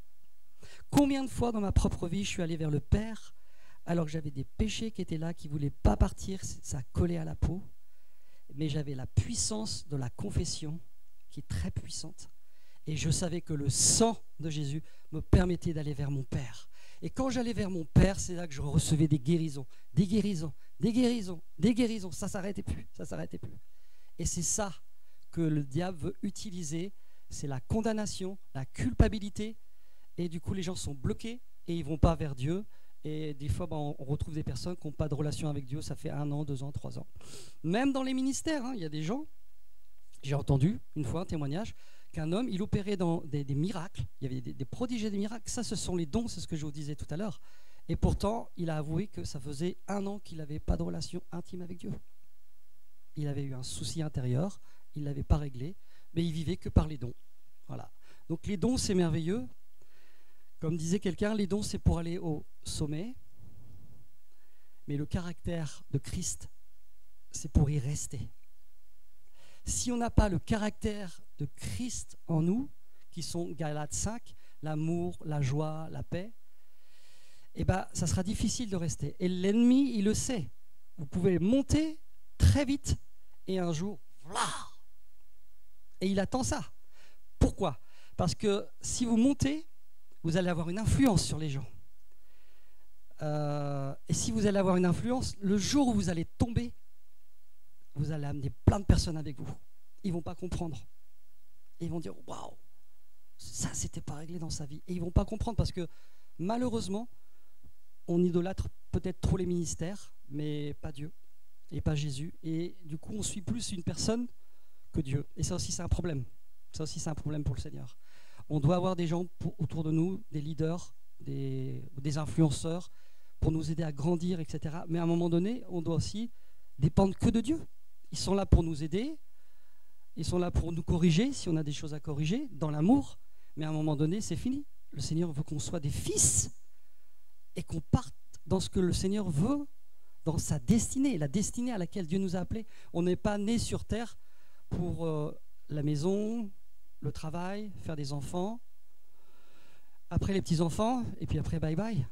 Combien de fois dans ma propre vie je suis allé vers le Père alors que j'avais des péchés qui étaient là, qui ne voulaient pas partir, ça collait à la peau. Mais j'avais la puissance de la confession qui est très puissante. Et je savais que le sang de Jésus me permettait d'aller vers mon Père. Et quand j'allais vers mon Père, c'est là que je recevais des guérisons, des guérisons, des guérisons, des guérisons. Ça ne s'arrêtait plus, ça ne s'arrêtait plus. Et c'est ça que le diable veut utiliser, c'est la condamnation, la culpabilité. Et du coup, les gens sont bloqués et ils ne vont pas vers Dieu. Et des fois, on retrouve des personnes qui n'ont pas de relation avec Dieu, ça fait 1 an, 2 ans, 3 ans. Même dans les ministères, il y a des gens, j'ai entendu une fois un témoignage, qu'un homme, il opérait dans des miracles, il y avait des prodiges et des miracles, ça ce sont les dons, c'est ce que je vous disais tout à l'heure. Et pourtant, il a avoué que ça faisait 1 an qu'il n'avait pas de relation intime avec Dieu. Il avait eu un souci intérieur, il ne l'avait pas réglé, mais il vivait que par les dons. Voilà. Donc les dons, c'est merveilleux. Comme disait quelqu'un, les dons, c'est pour aller au sommet, mais le caractère de Christ, c'est pour y rester. Si on n'a pas le caractère de Christ en nous, qui sont Galates 5, l'amour, la joie, la paix, ça sera difficile de rester. Et l'ennemi, il le sait. Vous pouvez monter très vite et un jour, voilà. Et il attend ça. Pourquoi? Parce que si vous montez, vous allez avoir une influence sur les gens. Et si vous allez avoir une influence, le jour où vous allez tomber, vous allez amener plein de personnes avec vous. Ils ne vont pas comprendre. Et ils vont dire, waouh, ça, c'était pas réglé dans sa vie. Et ils ne vont pas comprendre parce que malheureusement, on idolâtre peut-être trop les ministères, mais pas Dieu et pas Jésus. Et du coup, on suit plus une personne que Dieu. Et ça aussi, c'est un problème. Ça aussi, c'est un problème pour le Seigneur. On doit avoir des gens autour de nous, des leaders, des influenceurs, pour nous aider à grandir, etc. Mais à un moment donné, on doit aussi dépendre que de Dieu. Ils sont là pour nous aider, Ils sont là pour nous corriger, si on a des choses à corriger, dans l'amour. Mais à un moment donné, c'est fini. Le Seigneur veut qu'on soit des fils et qu'on parte dans ce que le Seigneur veut, dans sa destinée, la destinée à laquelle Dieu nous a appelés. On n'est pas né sur terre pour la maison, le travail, faire des enfants, après les petits-enfants, et puis après bye bye.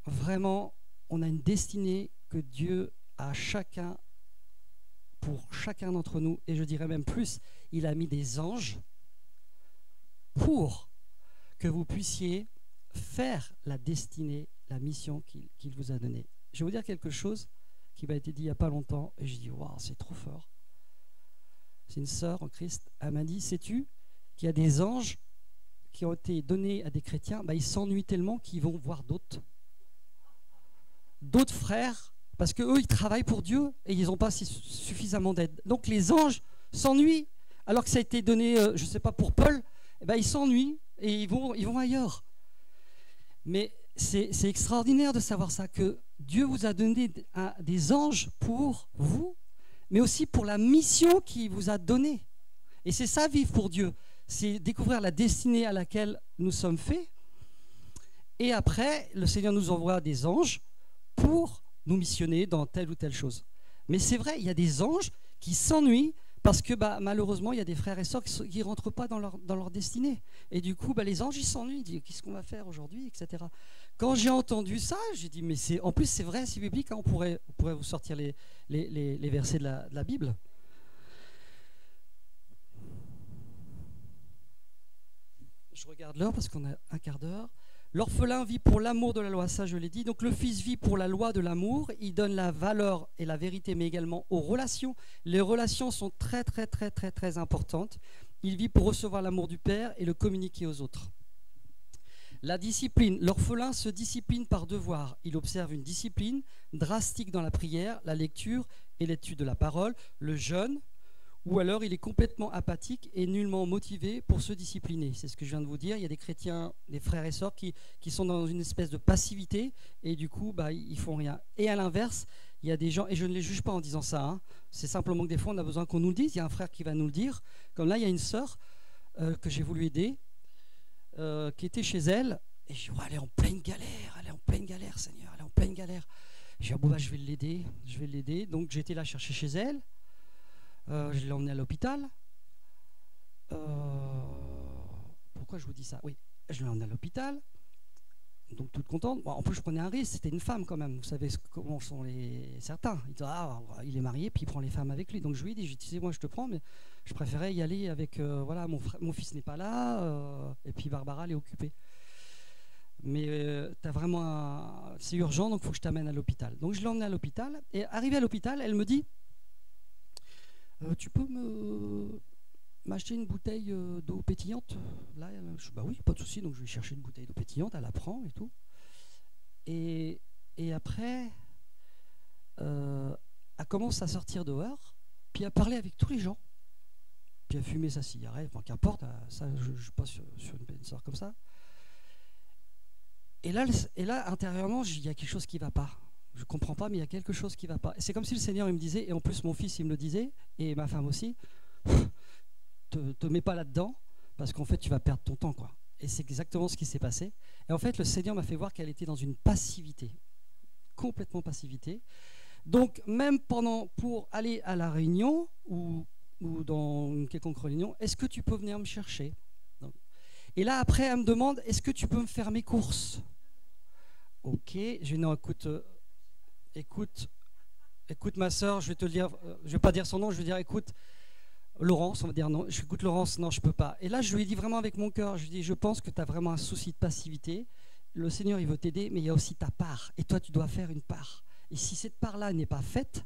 Vraiment, on a une destinée que Dieu a pour chacun d'entre nous, et je dirais même plus, il a mis des anges pour que vous puissiez faire la destinée, la mission qu'il vous a donnée. Je vais vous dire quelque chose qui m'a été dit il n'y a pas longtemps, et je dis waouh, c'est trop fort. C'est une sœur en Christ, elle m'a dit, sais-tu qu'il y a des anges qui ont été donnés à des chrétiens, ils s'ennuient tellement qu'ils vont voir d'autres frères, parce qu'eux, ils travaillent pour Dieu et ils n'ont pas suffisamment d'aide. Donc les anges s'ennuient, alors que ça a été donné, je ne sais pas, pour Paul, ils s'ennuient et ils vont ailleurs. Mais c'est extraordinaire de savoir ça, que Dieu vous a donné des anges pour vous, mais aussi pour la mission qu'il vous a donnée. Et c'est ça, vivre pour Dieu. C'est découvrir la destinée à laquelle nous sommes faits. Et après, le Seigneur nous envoie des anges pour nous missionner dans telle ou telle chose. Mais c'est vrai, il y a des anges qui s'ennuient parce que malheureusement, il y a des frères et sœurs qui ne rentrent pas dans leur destinée. Et du coup, les anges, ils s'ennuient. Ils disent, qu'est-ce qu'on va faire aujourd'hui, etc. Quand j'ai entendu ça, j'ai dit, mais en plus, c'est vrai, c'est biblique. On pourrait vous sortir les versets de la Bible. Je regarde l'heure parce qu'on a un quart d'heure. L'orphelin vit pour l'amour de la loi, ça je l'ai dit. Donc le fils vit pour la loi de l'amour. Il donne la valeur et la vérité, mais également aux relations. Les relations sont très, très, très, très, très importantes. Il vit pour recevoir l'amour du Père et le communiquer aux autres. La discipline. L'orphelin se discipline par devoir. Il observe une discipline drastique dans la prière, la lecture et l'étude de la parole, le jeûne, ou alors il est complètement apathique et nullement motivé pour se discipliner. C'est ce que je viens de vous dire. Il y a des chrétiens, des frères et sœurs qui sont dans une espèce de passivité et du coup, ils font rien. Et à l'inverse, il y a des gens, et je ne les juge pas en disant ça, c'est simplement que des fois on a besoin qu'on nous le dise. Il y a un frère qui va nous le dire. Comme là, il y a une sœur que j'ai voulu aider, qui était chez elle, et je dis, elle est en pleine galère, Seigneur, elle est en pleine galère. Je dis, je vais l'aider. Donc j'ai été la chercher chez elle. Je l'ai emmenée à l'hôpital. Pourquoi je vous dis ça? Oui, je l'ai emmenée à l'hôpital. Donc toute contente. En plus, je prenais un risque. C'était une femme quand même. Vous savez comment sont certains. Ils disent, il est marié, puis il prend les femmes avec lui. Donc je lui ai dit, tu sais, moi je te prends, mais je préférais y aller avec, mon fils n'est pas là, et puis Barbara elle est occupée. Mais c'est urgent, donc il faut que je t'amène à l'hôpital. Donc je l'ai emmenée à l'hôpital. Et arrivée à l'hôpital, elle me dit, tu peux m'acheter une bouteille d'eau pétillante? Là, je dis, oui, pas de souci. Donc je vais chercher une bouteille d'eau pétillante, elle la prend et tout. Et après, elle commence à sortir dehors, puis à parler avec tous les gens, puis à fumer sa cigarette, qu'importe, ça, je ne suis pas sur une soirée comme ça. Et là, intérieurement, il y a quelque chose qui ne va pas. Je ne comprends pas, mais il y a quelque chose qui ne va pas. Et c'est comme si le Seigneur il me disait, et en plus mon fils il me le disait, et ma femme aussi, te mets pas là-dedans, parce qu'en fait tu vas perdre ton temps, quoi. Et c'est exactement ce qui s'est passé. Et en fait le Seigneur m'a fait voir qu'elle était dans une passivité, complètement passivité. Donc même pour aller à la réunion, ou dans une quelconque réunion, est-ce que tu peux venir me chercher? Et là après elle me demande, est-ce que tu peux me faire mes courses? Ok, je dis non, écoute ma soeur, je vais te le dire, je vais pas dire son nom, je vais dire écoute Laurence, on va dire non, écoute Laurence, non je peux pas. Et là je lui ai dit vraiment avec mon cœur, je lui ai dit je pense que tu as vraiment un souci de passivité, le Seigneur il veut t'aider, mais il y a aussi ta part, et toi tu dois faire une part. Et si cette part-là n'est pas faite,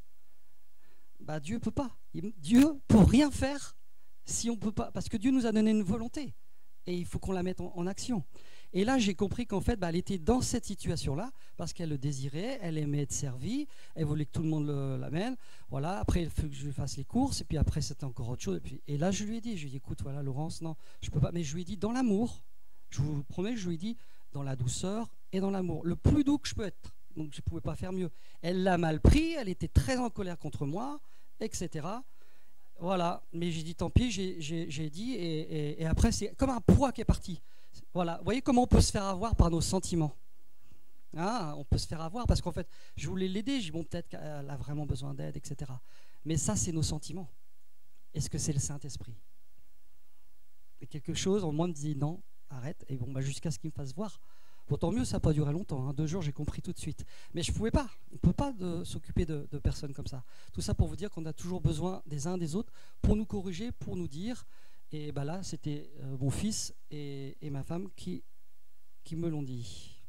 Dieu peut pas. Dieu peut rien faire si on peut pas, parce que Dieu nous a donné une volonté, et il faut qu'on la mette en action. Et là, j'ai compris qu'en fait, elle était dans cette situation-là parce qu'elle le désirait, elle aimait être servie, elle voulait que tout le monde l'amène. Voilà. Après, il faut que je fasse les courses, et puis après, c'était encore autre chose. Et là, je lui ai dit, écoute, voilà, Laurence, non, je peux pas. Mais je lui ai dit dans l'amour. Je vous promets, je lui ai dit dans la douceur et dans l'amour, le plus doux que je peux être. Donc, je ne pouvais pas faire mieux. Elle l'a mal pris, elle était très en colère contre moi, etc. Voilà, mais j'ai dit tant pis, j'ai dit, et après c'est comme un poids qui est parti. Voilà, vous voyez comment on peut se faire avoir par nos sentiments. Ah, on peut se faire avoir parce qu'en fait, je voulais l'aider, j'ai dit bon, peut-être qu'elle a vraiment besoin d'aide, etc. Mais ça, c'est nos sentiments. Est-ce que c'est le Saint-Esprit? Et quelque chose, en moi, me dit non, arrête, et bon, bah, jusqu'à ce qu'il me fasse voir. Bon, tant mieux, ça n'a pas duré longtemps, hein. 2 jours, j'ai compris tout de suite. Mais je ne pouvais pas, on ne peut pas s'occuper de personnes comme ça. Tout ça pour vous dire qu'on a toujours besoin des uns des autres pour nous corriger, pour nous dire. Et bah là, c'était mon fils et ma femme qui me l'ont dit.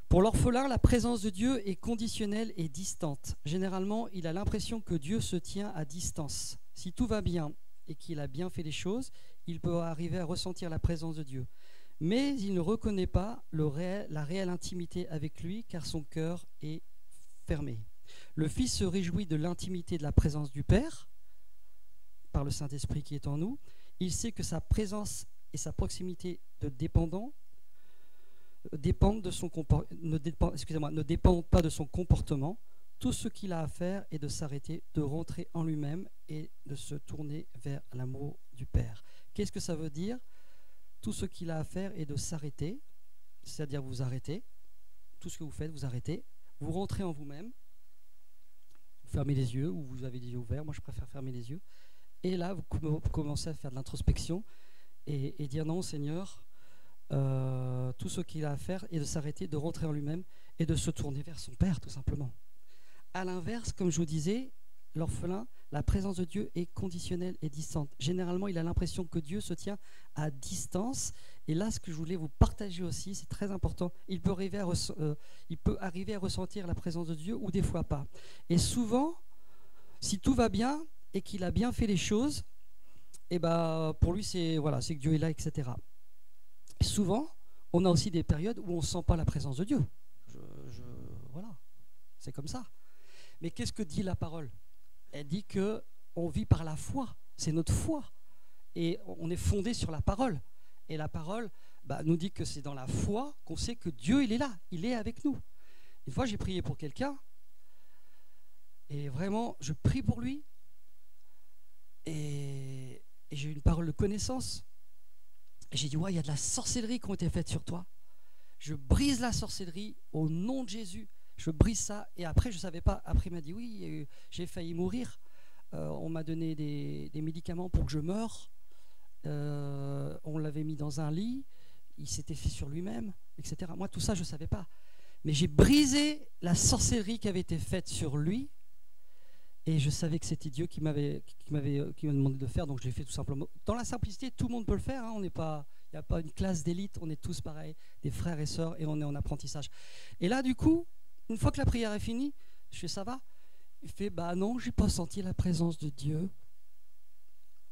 Pour l'orphelin, la présence de Dieu est conditionnelle et distante. Généralement, il a l'impression que Dieu se tient à distance. Si tout va bien et qu'il a bien fait les choses, il peut arriver à ressentir la présence de Dieu. Mais il ne reconnaît pas la réelle intimité avec lui car son cœur est fermé. Le Fils se réjouit de l'intimité de la présence du Père par le Saint-Esprit qui est en nous. Il sait que sa présence et sa proximité ne dépendent pas de son comportement. Tout ce qu'il a à faire est de s'arrêter, de rentrer en lui-même et de se tourner vers l'amour du Père. Qu'est-ce que ça veut dire? Tout ce qu'il a à faire est de s'arrêter, c'est-à-dire vous arrêtez, tout ce que vous faites, vous arrêtez, vous rentrez en vous-même, vous fermez les yeux ou vous avez les yeux ouverts, moi je préfère fermer les yeux, et là vous commencez à faire de l'introspection et dire non Seigneur, tout ce qu'il a à faire est de s'arrêter, de rentrer en lui-même et de se tourner vers son Père tout simplement. À l'inverse, comme je vous disais, l'orphelin, la présence de Dieu est conditionnelle et distante. Généralement, il a l'impression que Dieu se tient à distance. Et là, ce que je voulais vous partager aussi, c'est très important. Il peut arriver à ressentir la présence de Dieu ou des fois pas. Et souvent, si tout va bien et qu'il a bien fait les choses, et ben, pour lui, c'est que Dieu est là, etc. Et souvent, on a aussi des périodes où on ne sent pas la présence de Dieu. Voilà, c'est comme ça. Mais qu'est-ce que dit la parole? Elle dit qu'on vit par la foi, c'est notre foi. Et on est fondé sur la parole. Et la parole nous dit que c'est dans la foi qu'on sait que Dieu, il est là, il est avec nous. Une fois, j'ai prié pour quelqu'un, et vraiment, je prie pour lui, et j'ai eu une parole de connaissance. Et j'ai dit, ouais, il y a de la sorcellerie qui a été faite sur toi. Je brise la sorcellerie au nom de Jésus. Je brise ça. Et après, je ne savais pas. Après, il m'a dit, oui, j'ai failli mourir. On m'a donné des médicaments pour que je meure. On l'avait mis dans un lit. Il s'était fait sur lui-même, etc. Moi, tout ça, je ne savais pas. Mais j'ai brisé la sorcellerie qui avait été faite sur lui. Et je savais que c'était Dieu qui m'a demandé de le faire. Donc, je l'ai fait tout simplement. Dans la simplicité, tout le monde peut le faire. Hein. Il n'y a pas une classe d'élite. On est tous pareils, des frères et sœurs, et on est en apprentissage. Et là, du coup, une fois que la prière est finie, je fais ça va? Il fait bah non, j'ai pas senti la présence de Dieu.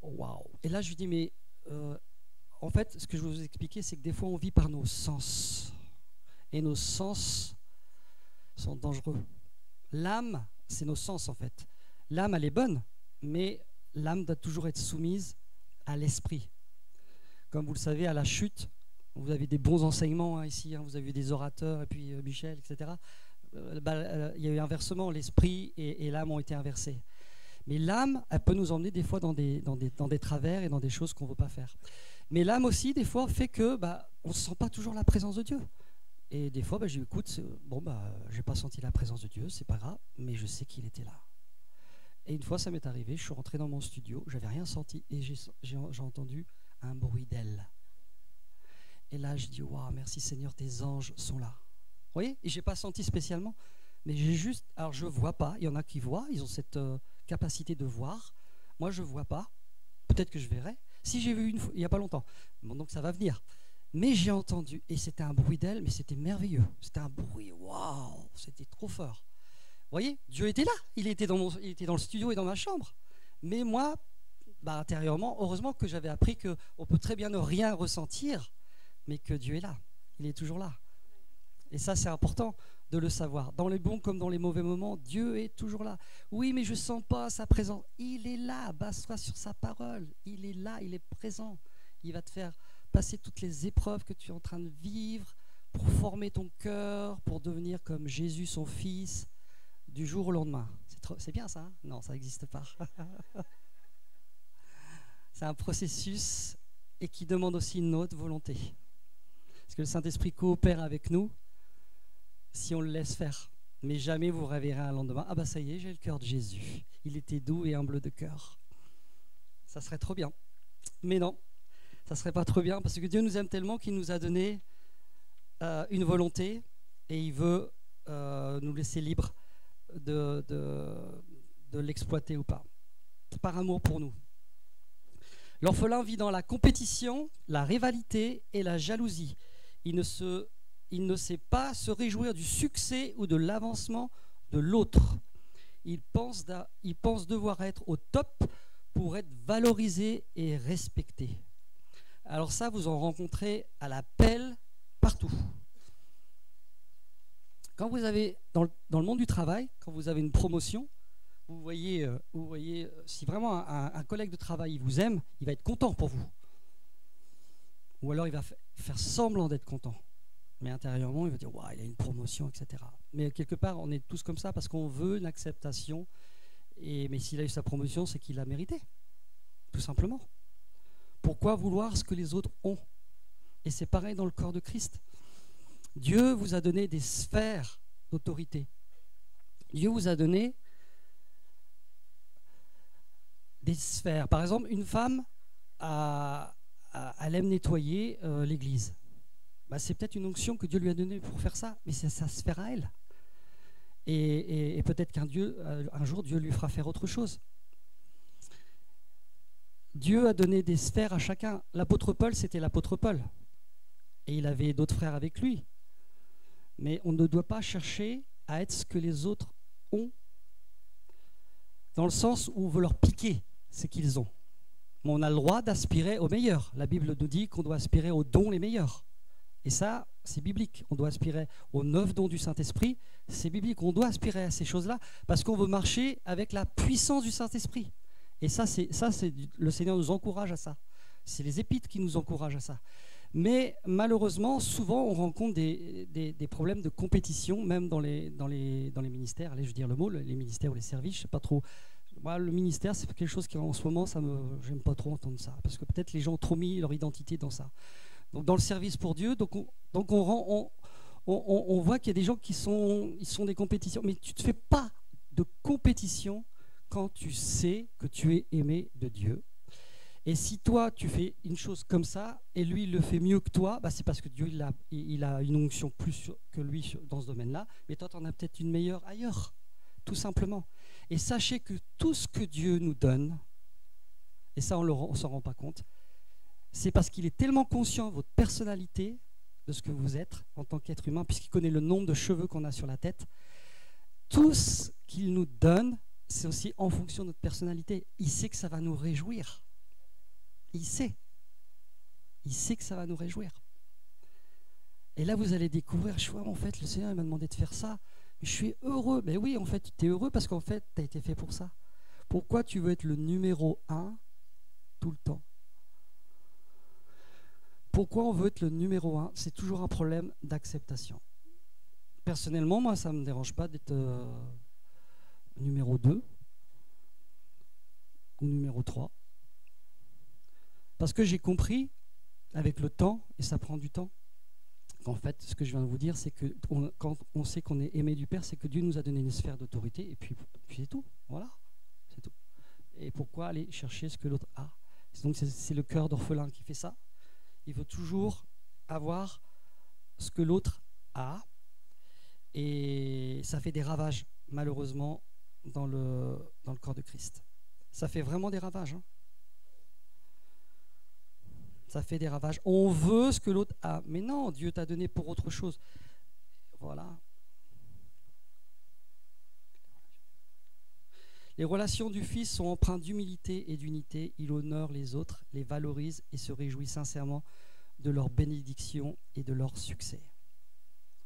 Waouh! Et là je lui dis mais en fait ce que je vais vous expliquer c'est que des fois on vit par nos sens et nos sens sont dangereux. L'âme c'est nos sens en fait. L'âme elle est bonne, mais l'âme doit toujours être soumise à l'esprit. Comme vous le savez à la chute, vous avez des bons enseignements ici, vous avez des orateurs et puis Michel, etc. Il y a eu inversement, l'esprit et l'âme ont été inversés. Mais l'âme, elle peut nous emmener des fois dans des travers et dans des choses qu'on ne veut pas faire. Mais l'âme aussi, des fois, fait que on ne sent pas toujours la présence de Dieu. Et des fois, je dis, écoute, je n'ai pas senti la présence de Dieu, c'est pas grave, mais je sais qu'il était là. Et une fois, ça m'est arrivé, je suis rentré dans mon studio, j'avais rien senti et j'ai entendu un bruit d'aile. Et là, je dis, waouh, merci Seigneur, tes anges sont là. Vous voyez, et je n'ai pas senti spécialement, mais j'ai juste... Alors, je ne vois pas, il y en a qui voient, ils ont cette capacité de voir. Moi, je ne vois pas, peut-être que je verrai. Si j'ai vu une fois, il n'y a pas longtemps, bon, donc ça va venir. Mais j'ai entendu, et c'était un bruit d'aile, mais c'était merveilleux. C'était un bruit, waouh, c'était trop fort. Vous voyez, Dieu était là, il était dans le studio et dans ma chambre. Mais moi, intérieurement, heureusement que j'avais appris qu'on peut très bien ne rien ressentir, mais que Dieu est là, il est toujours là. Et ça, c'est important de le savoir. Dans les bons comme dans les mauvais moments, Dieu est toujours là. Oui, mais je ne sens pas sa présence. Il est là, base-toi sur sa parole. Il est là, il est présent. Il va te faire passer toutes les épreuves que tu es en train de vivre pour former ton cœur, pour devenir comme Jésus, son Fils, du jour au lendemain. C'est bien ça, hein? Non, ça n'existe pas. C'est un processus et qui demande aussi notre volonté. Parce que le Saint-Esprit coopère avec nous si on le laisse faire. Mais jamais vous réveillerez un lendemain. Ah bah ça y est, j'ai le cœur de Jésus. Il était doux et humble de cœur. Ça serait trop bien. Mais non, ça serait pas trop bien parce que Dieu nous aime tellement qu'il nous a donné une volonté et il veut nous laisser libres de l'exploiter ou pas. Par amour pour nous. L'orphelin vit dans la compétition, la rivalité et la jalousie. Il ne sait pas se réjouir du succès ou de l'avancement de l'autre. Il pense devoir être au top pour être valorisé et respecté. Alors ça, vous en rencontrez à l'appel partout. Quand vous avez, dans le monde du travail, quand vous avez une promotion, vous voyez si vraiment un collègue de travail il vous aime, il va être content pour vous. Ou alors il va faire semblant d'être content. Mais intérieurement, il va dire wow, il a une promotion, etc. Mais quelque part, on est tous comme ça parce qu'on veut une acceptation. Mais s'il a eu sa promotion, c'est qu'il l'a mérité. Tout simplement. Pourquoi vouloir ce que les autres ont? Et c'est pareil dans le corps de Christ. Dieu vous a donné des sphères d'autorité. Dieu vous a donné des sphères. Par exemple, une femme, elle aime nettoyer l'église. Bah, c'est peut-être une onction que Dieu lui a donnée pour faire ça, mais c'est sa sphère à elle. Et peut-être un jour, Dieu lui fera faire autre chose. Dieu a donné des sphères à chacun. L'apôtre Paul, c'était l'apôtre Paul. Et il avait d'autres frères avec lui. Mais on ne doit pas chercher à être ce que les autres ont, dans le sens où on veut leur piquer ce qu'ils ont. Mais on a le droit d'aspirer au meilleur. La Bible nous dit qu'on doit aspirer aux dons les meilleurs. Et ça, c'est biblique. On doit aspirer aux 9 dons du Saint-Esprit. C'est biblique. On doit aspirer à ces choses-là parce qu'on veut marcher avec la puissance du Saint-Esprit. Et ça, le Seigneur nous encourage à ça. C'est les Épîtres qui nous encouragent à ça. Mais malheureusement, souvent, on rencontre des problèmes de compétition, même dans les ministères. Allez, je veux dire le mot, les ministères ou les services, je ne sais pas trop. Moi, le ministère, c'est quelque chose qui, en ce moment, j'aime pas trop entendre ça. Parce que peut-être les gens ont trop mis leur identité dans ça. Donc, dans le service pour Dieu, on voit qu'il y a des gens ils sont des compétitions. Mais tu ne te fais pas de compétition quand tu sais que tu es aimé de Dieu. Et si toi, tu fais une chose comme ça, et lui, il le fait mieux que toi, bah, c'est parce que Dieu il a une onction plus que lui dans ce domaine-là, mais toi, tu en as peut-être une meilleure ailleurs, tout simplement. Et sachez que tout ce que Dieu nous donne, et ça, on ne s'en rend pas compte, c'est parce qu'il est tellement conscient de votre personnalité, de ce que vous êtes en tant qu'être humain, puisqu'il connaît le nombre de cheveux qu'on a sur la tête. Tout ce qu'il nous donne, c'est aussi en fonction de notre personnalité. Il sait que ça va nous réjouir. Il sait que ça va nous réjouir. Et là, vous allez découvrir, en fait, le Seigneur m'a demandé de faire ça. Mais je suis heureux. Mais oui, en fait, tu es heureux parce qu'en fait, tu as été fait pour ça. Pourquoi tu veux être le numéro 1 tout le temps? Pourquoi on veut être le numéro 1? C'est toujours un problème d'acceptation. Personnellement, moi, ça ne me dérange pas d'être numéro 2 ou numéro 3. Parce que j'ai compris, avec le temps, et ça prend du temps, qu'en fait, ce que je viens de vous dire, c'est que quand on sait qu'on est aimé du Père, c'est que Dieu nous a donné une sphère d'autorité, et puis c'est tout. Voilà, c'est tout. Et pourquoi aller chercher ce que l'autre a? Donc c'est le cœur d'orphelin qui fait ça. Il veut toujours avoir ce que l'autre a, et ça fait des ravages, malheureusement, dans le corps de Christ. Ça fait vraiment des ravages, hein. Ça fait des ravages. On veut ce que l'autre a. Mais non, Dieu t'a donné pour autre chose. Voilà. Les relations du Fils sont empreintes d'humilité et d'unité. Il honore les autres, les valorise et se réjouit sincèrement de leur bénédiction et de leur succès.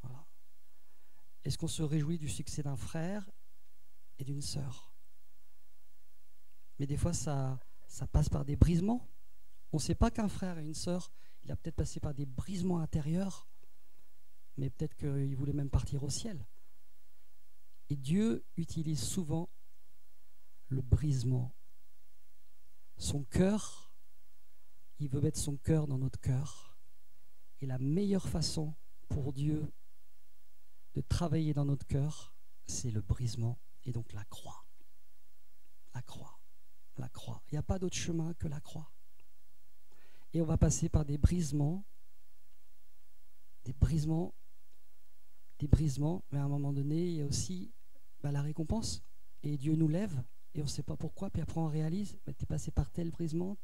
Voilà. Est-ce qu'on se réjouit du succès d'un frère et d'une sœur? Mais des fois, ça passe par des brisements. On ne sait pas qu'un frère et une sœur, il a peut-être passé par des brisements intérieurs, mais peut-être qu'il voulait même partir au ciel. Et Dieu utilise souvent le brisement. Son cœur, il veut mettre son cœur dans notre cœur. Et la meilleure façon pour Dieu de travailler dans notre cœur, c'est le brisement et donc la croix. La croix. La croix. Il n'y a pas d'autre chemin que la croix. Et on va passer par des brisements, mais à un moment donné, il y a aussi la récompense. Et Dieu nous lève, et on ne sait pas pourquoi, puis après on réalise, tu es passé par tel brisement,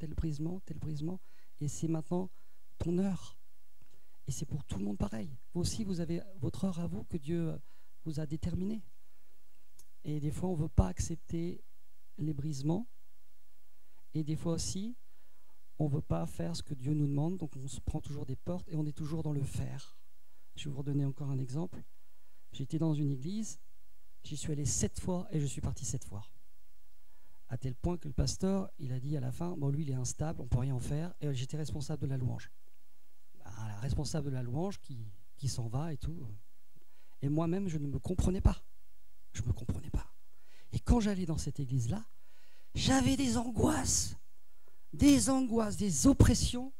et c'est maintenant ton heure. Et c'est pour tout le monde pareil. Vous aussi, vous avez votre heure à vous que Dieu vous a déterminée. Et des fois, on ne veut pas accepter les brisements. Et des fois aussi, on ne veut pas faire ce que Dieu nous demande. Donc, on se prend toujours des portes et on est toujours dans le faire. Je vais vous redonner encore un exemple. J'étais dans une église, j'y suis allé 7 fois et je suis parti 7 fois. À tel point que le pasteur, il a dit à la fin, bon, lui, il est instable, on ne peut rien en faire. Et j'étais responsable de la louange. La responsable de la louange qui s'en va et tout. Et moi-même, je ne me comprenais pas. Je ne me comprenais pas. Et quand j'allais dans cette église-là, j'avais des angoisses, des oppressions,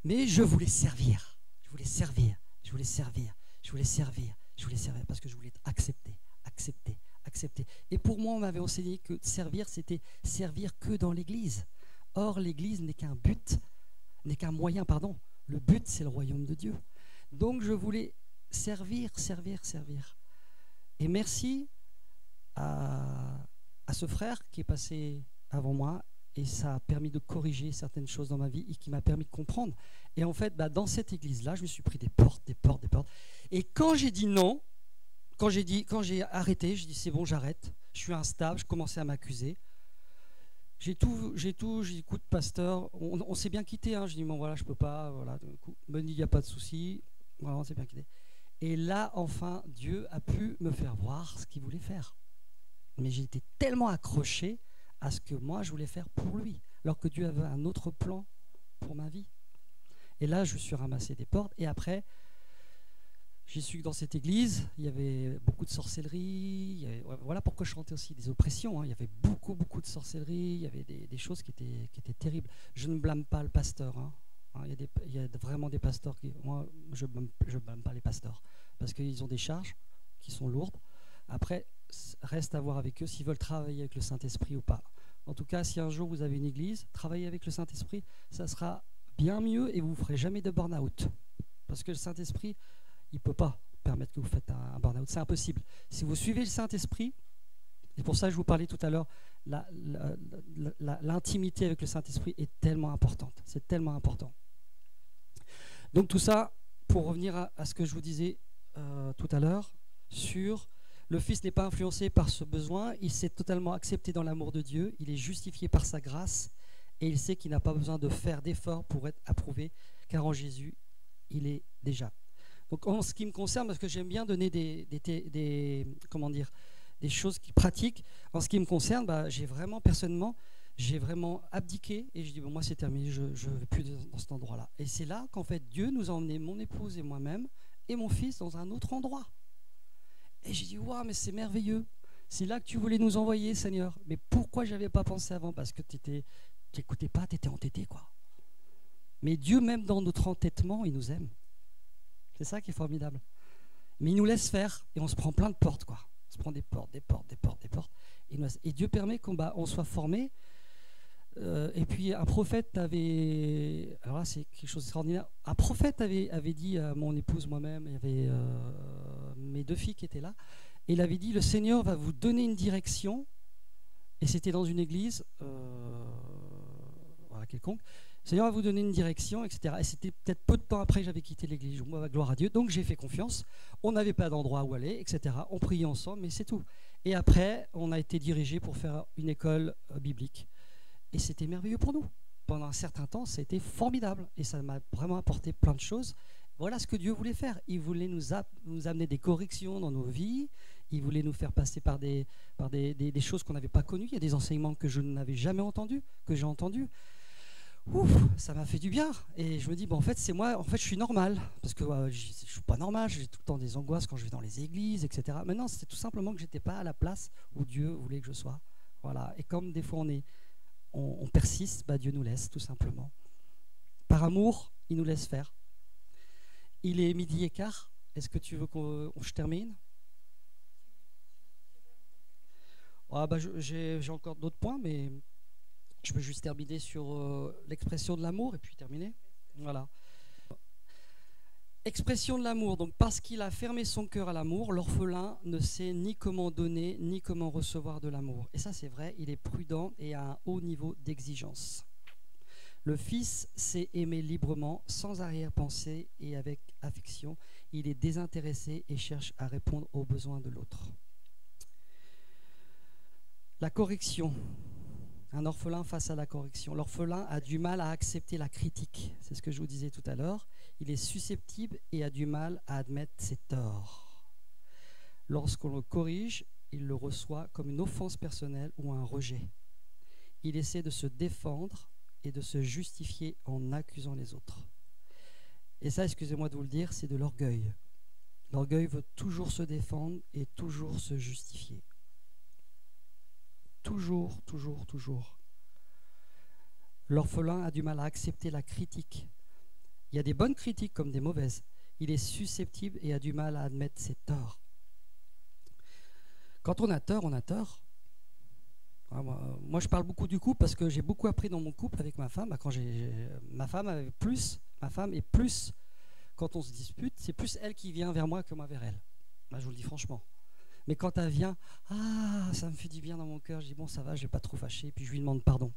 mais je voulais servir. Je voulais servir, parce que je voulais être accepté. Et pour moi, on m'avait enseigné que servir, c'était servir que dans l'église. Or, l'église n'est qu'un moyen. Le but, c'est le royaume de Dieu. Donc, je voulais servir. Et merci à ce frère qui est passé avant moi, et ça a permis de corriger certaines choses dans ma vie et qui m'a permis de comprendre. Et en fait, dans cette église-là, je me suis pris des portes. Et quand j'ai dit non, quand j'ai arrêté, j'ai dit c'est bon, j'arrête, je suis instable, je commençais à m'accuser. J'ai dit écoute pasteur, on s'est bien quitté, hein. Je dis bon voilà, je peux pas, voilà, me dit il n'y a pas de souci, voilà, on s'est bien quitté. Et là enfin Dieu a pu me faire voir ce qu'il voulait faire. Mais j'ai été tellement accroché à ce que moi je voulais faire pour lui, alors que Dieu avait un autre plan pour ma vie. Et là je me suis ramassé des portes et après j'ai su que dans cette église, il y avait beaucoup de sorcellerie. Voilà pourquoi je chantais aussi des oppressions. Hein. Il y avait beaucoup de sorcellerie. Il y avait des choses qui étaient terribles. Je ne blâme pas le pasteur. Hein. Il y a vraiment des pasteurs qui... Moi, je ne blâme pas les pasteurs. Parce qu'ils ont des charges qui sont lourdes. Après, reste à voir avec eux s'ils veulent travailler avec le Saint-Esprit ou pas. En tout cas, si un jour vous avez une église, travailler avec le Saint-Esprit, ça sera bien mieux et vous ne ferez jamais de burn-out. Parce que le Saint-Esprit... il ne peut pas permettre que vous faites un burn-out. C'est impossible. Si vous suivez le Saint-Esprit, et pour ça que je vous parlais tout à l'heure, l'intimité avec le Saint-Esprit est tellement importante. C'est tellement important. Donc tout ça, pour revenir à ce que je vous disais tout à l'heure, sur le Fils n'est pas influencé par ce besoin, il s'est totalement accepté dans l'amour de Dieu, il est justifié par sa grâce, et il sait qu'il n'a pas besoin de faire d'efforts pour être approuvé, car en Jésus, il est déjà. Donc en ce qui me concerne, parce que j'aime bien donner des choses pratiques, en ce qui me concerne, j'ai vraiment personnellement, j'ai vraiment abdiqué et je dis bon, moi c'est terminé, je ne vais plus dans cet endroit-là. Et c'est là qu'en fait Dieu nous a emmené, mon épouse et moi-même et mon fils, dans un autre endroit. Et j'ai dit waouh, mais c'est merveilleux, c'est là que tu voulais nous envoyer, Seigneur. Mais pourquoi je n'avais pas pensé avant? Parce que tu n'écoutais pas, tu étais entêté, quoi. Mais Dieu, même dans notre entêtement, il nous aime. C'est ça qui est formidable. Mais il nous laisse faire et on se prend plein de portes, quoi. On se prend des portes. Et Dieu permet qu'on soit formé. Et puis un prophète avait... Alors là, c'est quelque chose d'extraordinaire. Un prophète avait dit à mon épouse, moi-même, il y avait mes 2 filles qui étaient là, et il avait dit, le Seigneur va vous donner une direction. Et c'était dans une église, quelconque. Le Seigneur va vous donner une direction, etc. Et c'était peut-être peu de temps après que j'avais quitté l'église. Moi, gloire à Dieu. Donc j'ai fait confiance. On n'avait pas d'endroit où aller, etc. On priait ensemble, mais c'est tout. Et après, on a été dirigé pour faire une école biblique. Et c'était merveilleux pour nous. Pendant un certain temps, c'était formidable. Et ça m'a vraiment apporté plein de choses. Voilà ce que Dieu voulait faire. Il voulait nous amener des corrections dans nos vies. Il voulait nous faire passer par des choses qu'on n'avait pas connues. Il y a des enseignements que je n'avais jamais entendus, que j'ai entendus. Ouf, ça m'a fait du bien. Et je me dis, bon, en fait, c'est moi, en fait, je suis normal. Parce que je suis pas normal, j'ai tout le temps des angoisses quand je vais dans les églises, etc. Maintenant, c'était tout simplement que j'étais pas à la place où Dieu voulait que je sois. Voilà. Et comme des fois on persiste, bah, Dieu nous laisse, tout simplement. Par amour, il nous laisse faire. Il est 12h15. Est-ce que tu veux que je termine? Ah, bah, j'ai encore d'autres points, mais je peux juste terminer sur l'expression de l'amour et puis terminer. Voilà. Expression de l'amour. Donc, parce qu'il a fermé son cœur à l'amour, l'orphelin ne sait ni comment donner, ni comment recevoir de l'amour. Et ça, c'est vrai, il est prudent et a un haut niveau d'exigence. Le Fils sait aimer librement, sans arrière-pensée et avec affection. Il est désintéressé et cherche à répondre aux besoins de l'autre. La correction. Un orphelin face à la correction. L'orphelin a du mal à accepter la critique. C'est ce que je vous disais tout à l'heure. Il est susceptible et a du mal à admettre ses torts. Lorsqu'on le corrige, il le reçoit comme une offense personnelle ou un rejet. Il essaie de se défendre et de se justifier en accusant les autres. Et ça, excusez-moi de vous le dire, c'est de l'orgueil. L'orgueil veut toujours se défendre et toujours se justifier. Toujours, toujours, toujours. L'orphelin a du mal à accepter la critique. Il y a des bonnes critiques comme des mauvaises. Il est susceptible et a du mal à admettre ses torts. Quand on a tort, on a tort. Moi, je parle beaucoup du couple parce que j'ai beaucoup appris dans mon couple avec ma femme. Ma femme est plus, quand on se dispute, c'est plus elle qui vient vers moi que moi vers elle. Là, je vous le dis franchement. Mais quand elle vient, ça me fait du bien dans mon cœur. Je dis bon, ça va, je vais pas trop fâcher. Puis je lui demande pardon.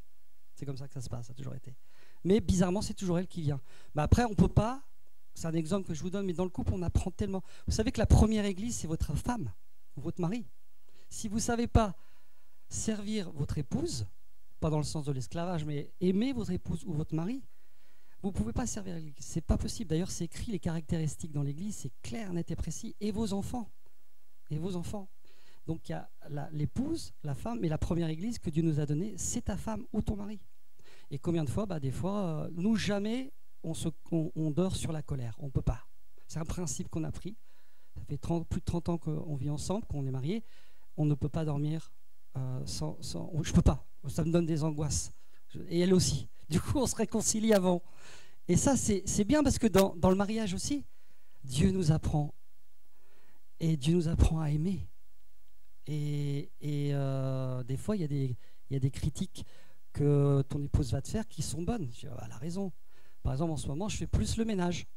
C'est comme ça que ça se passe, ça a toujours été. Mais bizarrement, c'est toujours elle qui vient. Mais après, on peut pas. C'est un exemple que je vous donne, mais dans le couple, on apprend tellement. Vous savez que la première église, c'est votre femme, ou votre mari. Si vous savez pas servir votre épouse, pas dans le sens de l'esclavage, mais aimer votre épouse ou votre mari, vous ne pouvez pas servir l'église. C'est pas possible. D'ailleurs, c'est écrit les caractéristiques dans l'église, c'est clair, net et précis. Et vos enfants. Et vos enfants. Donc il y a l'épouse, la femme, mais la première église que Dieu nous a donnée, c'est ta femme ou ton mari. Et combien de fois, des fois, nous jamais on dort sur la colère. On ne peut pas. C'est un principe qu'on a pris. Ça fait plus de 30 ans qu'on vit ensemble, qu'on est mariés. On ne peut pas dormir je peux pas. Ça me donne des angoisses. Et elle aussi. Du coup, on se réconcilie avant. Et ça, c'est bien parce que dans le mariage aussi, Dieu nous apprend. Et Dieu nous apprend à aimer. Et des fois, il y a des critiques que ton épouse va te faire qui sont bonnes. Je dis, elle a raison. Par exemple, en ce moment, je fais plus le ménage.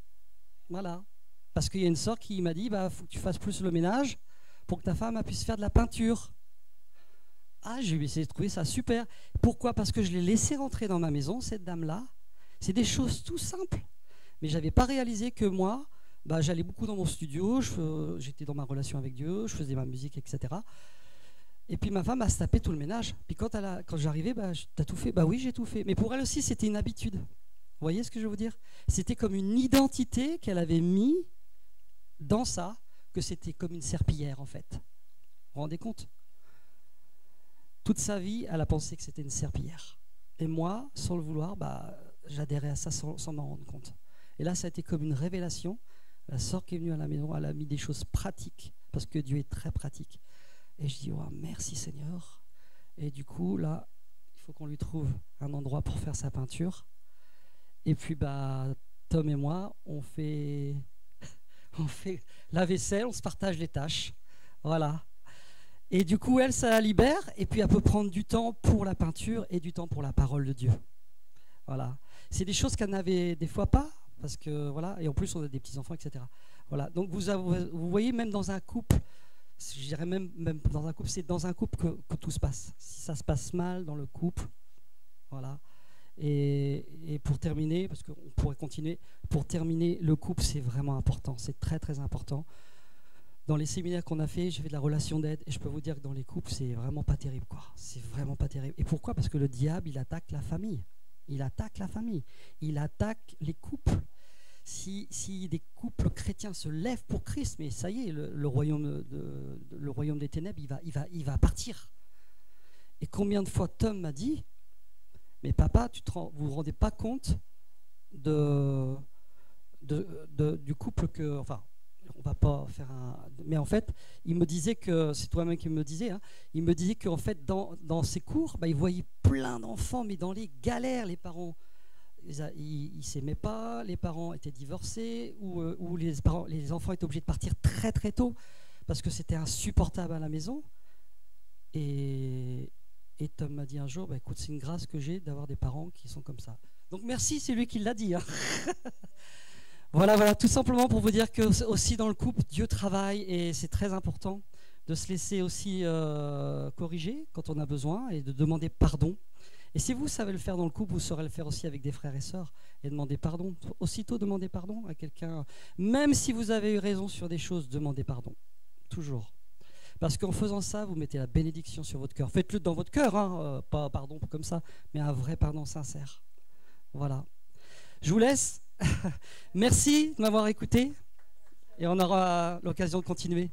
Voilà. Parce qu'il y a une sœur qui m'a dit, faut que tu fasses plus le ménage pour que ta femme puisse faire de la peinture. J'ai essayé de trouver ça super. Pourquoi? Parce que je l'ai laissée rentrer dans ma maison, cette dame-là. C'est des choses tout simples. Mais je n'avais pas réalisé que moi, j'allais beaucoup dans mon studio, j'étais dans ma relation avec Dieu, je faisais ma musique, etc. Et puis ma femme a se tapé tout le ménage. Puis quand j'arrivais, t'as tout fait? Oui, j'ai tout fait. Mais pour elle aussi, c'était une habitude. Vous voyez ce que je veux dire? C'était comme une identité qu'elle avait mis dans ça, que c'était comme une serpillière en fait. Vous vous rendez compte? Toute sa vie, elle a pensé que c'était une serpillière. Et moi, sans le vouloir, j'adhérais à ça sans m'en rendre compte. Et là, ça a été comme une révélation. La sœur qui est venue à la maison, elle a mis des choses pratiques, parce que Dieu est très pratique. Et je dis, merci Seigneur. Et du coup, là, il faut qu'on lui trouve un endroit pour faire sa peinture. Et puis, Tom et moi, on fait la vaisselle, on se partage les tâches. Voilà. Et du coup, elle, ça la libère, et puis elle peut prendre du temps pour la peinture et du temps pour la parole de Dieu. Voilà. C'est des choses qu'elle n'avait des fois pas, parce que voilà, et en plus on a des petits-enfants, etc. Voilà. Donc vous voyez, même dans un couple, je dirais même dans un couple, c'est dans un couple que tout se passe. Si ça se passe mal dans le couple, voilà. Et pour terminer, parce qu'on pourrait continuer, pour terminer, le couple, c'est vraiment important, c'est très très important. Dans les séminaires qu'on a fait, j'ai fait de la relation d'aide et je peux vous dire que dans les couples, c'est vraiment pas terrible, quoi. C'est vraiment pas terrible. Et pourquoi? Parce que le diable, il attaque la famille. Il attaque la famille. Il attaque les couples. Si des couples chrétiens se lèvent pour Christ, mais ça y est, le royaume des ténèbres, il va partir. Et combien de fois Tom m'a dit, Mais papa, vous vous rendez pas compte du couple que... Enfin, on va pas faire un... Mais en fait, il me disait que... C'est toi-même qui me le disais. Hein, il me disait qu'en fait, dans ses cours, il voyait plein d'enfants, mais dans les galères, les parents... Ils ne s'aimaient pas, les parents étaient divorcés, ou les enfants étaient obligés de partir très très tôt parce que c'était insupportable à la maison. Et Tom m'a dit un jour, écoute, c'est une grâce que j'ai d'avoir des parents qui sont comme ça. Donc merci, c'est lui qui l'a dit. Hein. Voilà, tout simplement pour vous dire que aussi dans le couple, Dieu travaille et c'est très important de se laisser aussi corriger quand on a besoin et de demander pardon. Et si vous savez le faire dans le couple, vous saurez le faire aussi avec des frères et sœurs et demander pardon. Aussitôt demander pardon à quelqu'un, même si vous avez eu raison sur des choses, demandez pardon. Toujours. Parce qu'en faisant ça, vous mettez la bénédiction sur votre cœur. Faites-le dans votre cœur, hein, pas pardon comme ça, mais un vrai pardon sincère. Voilà. Je vous laisse. Merci de m'avoir écouté et on aura l'occasion de continuer.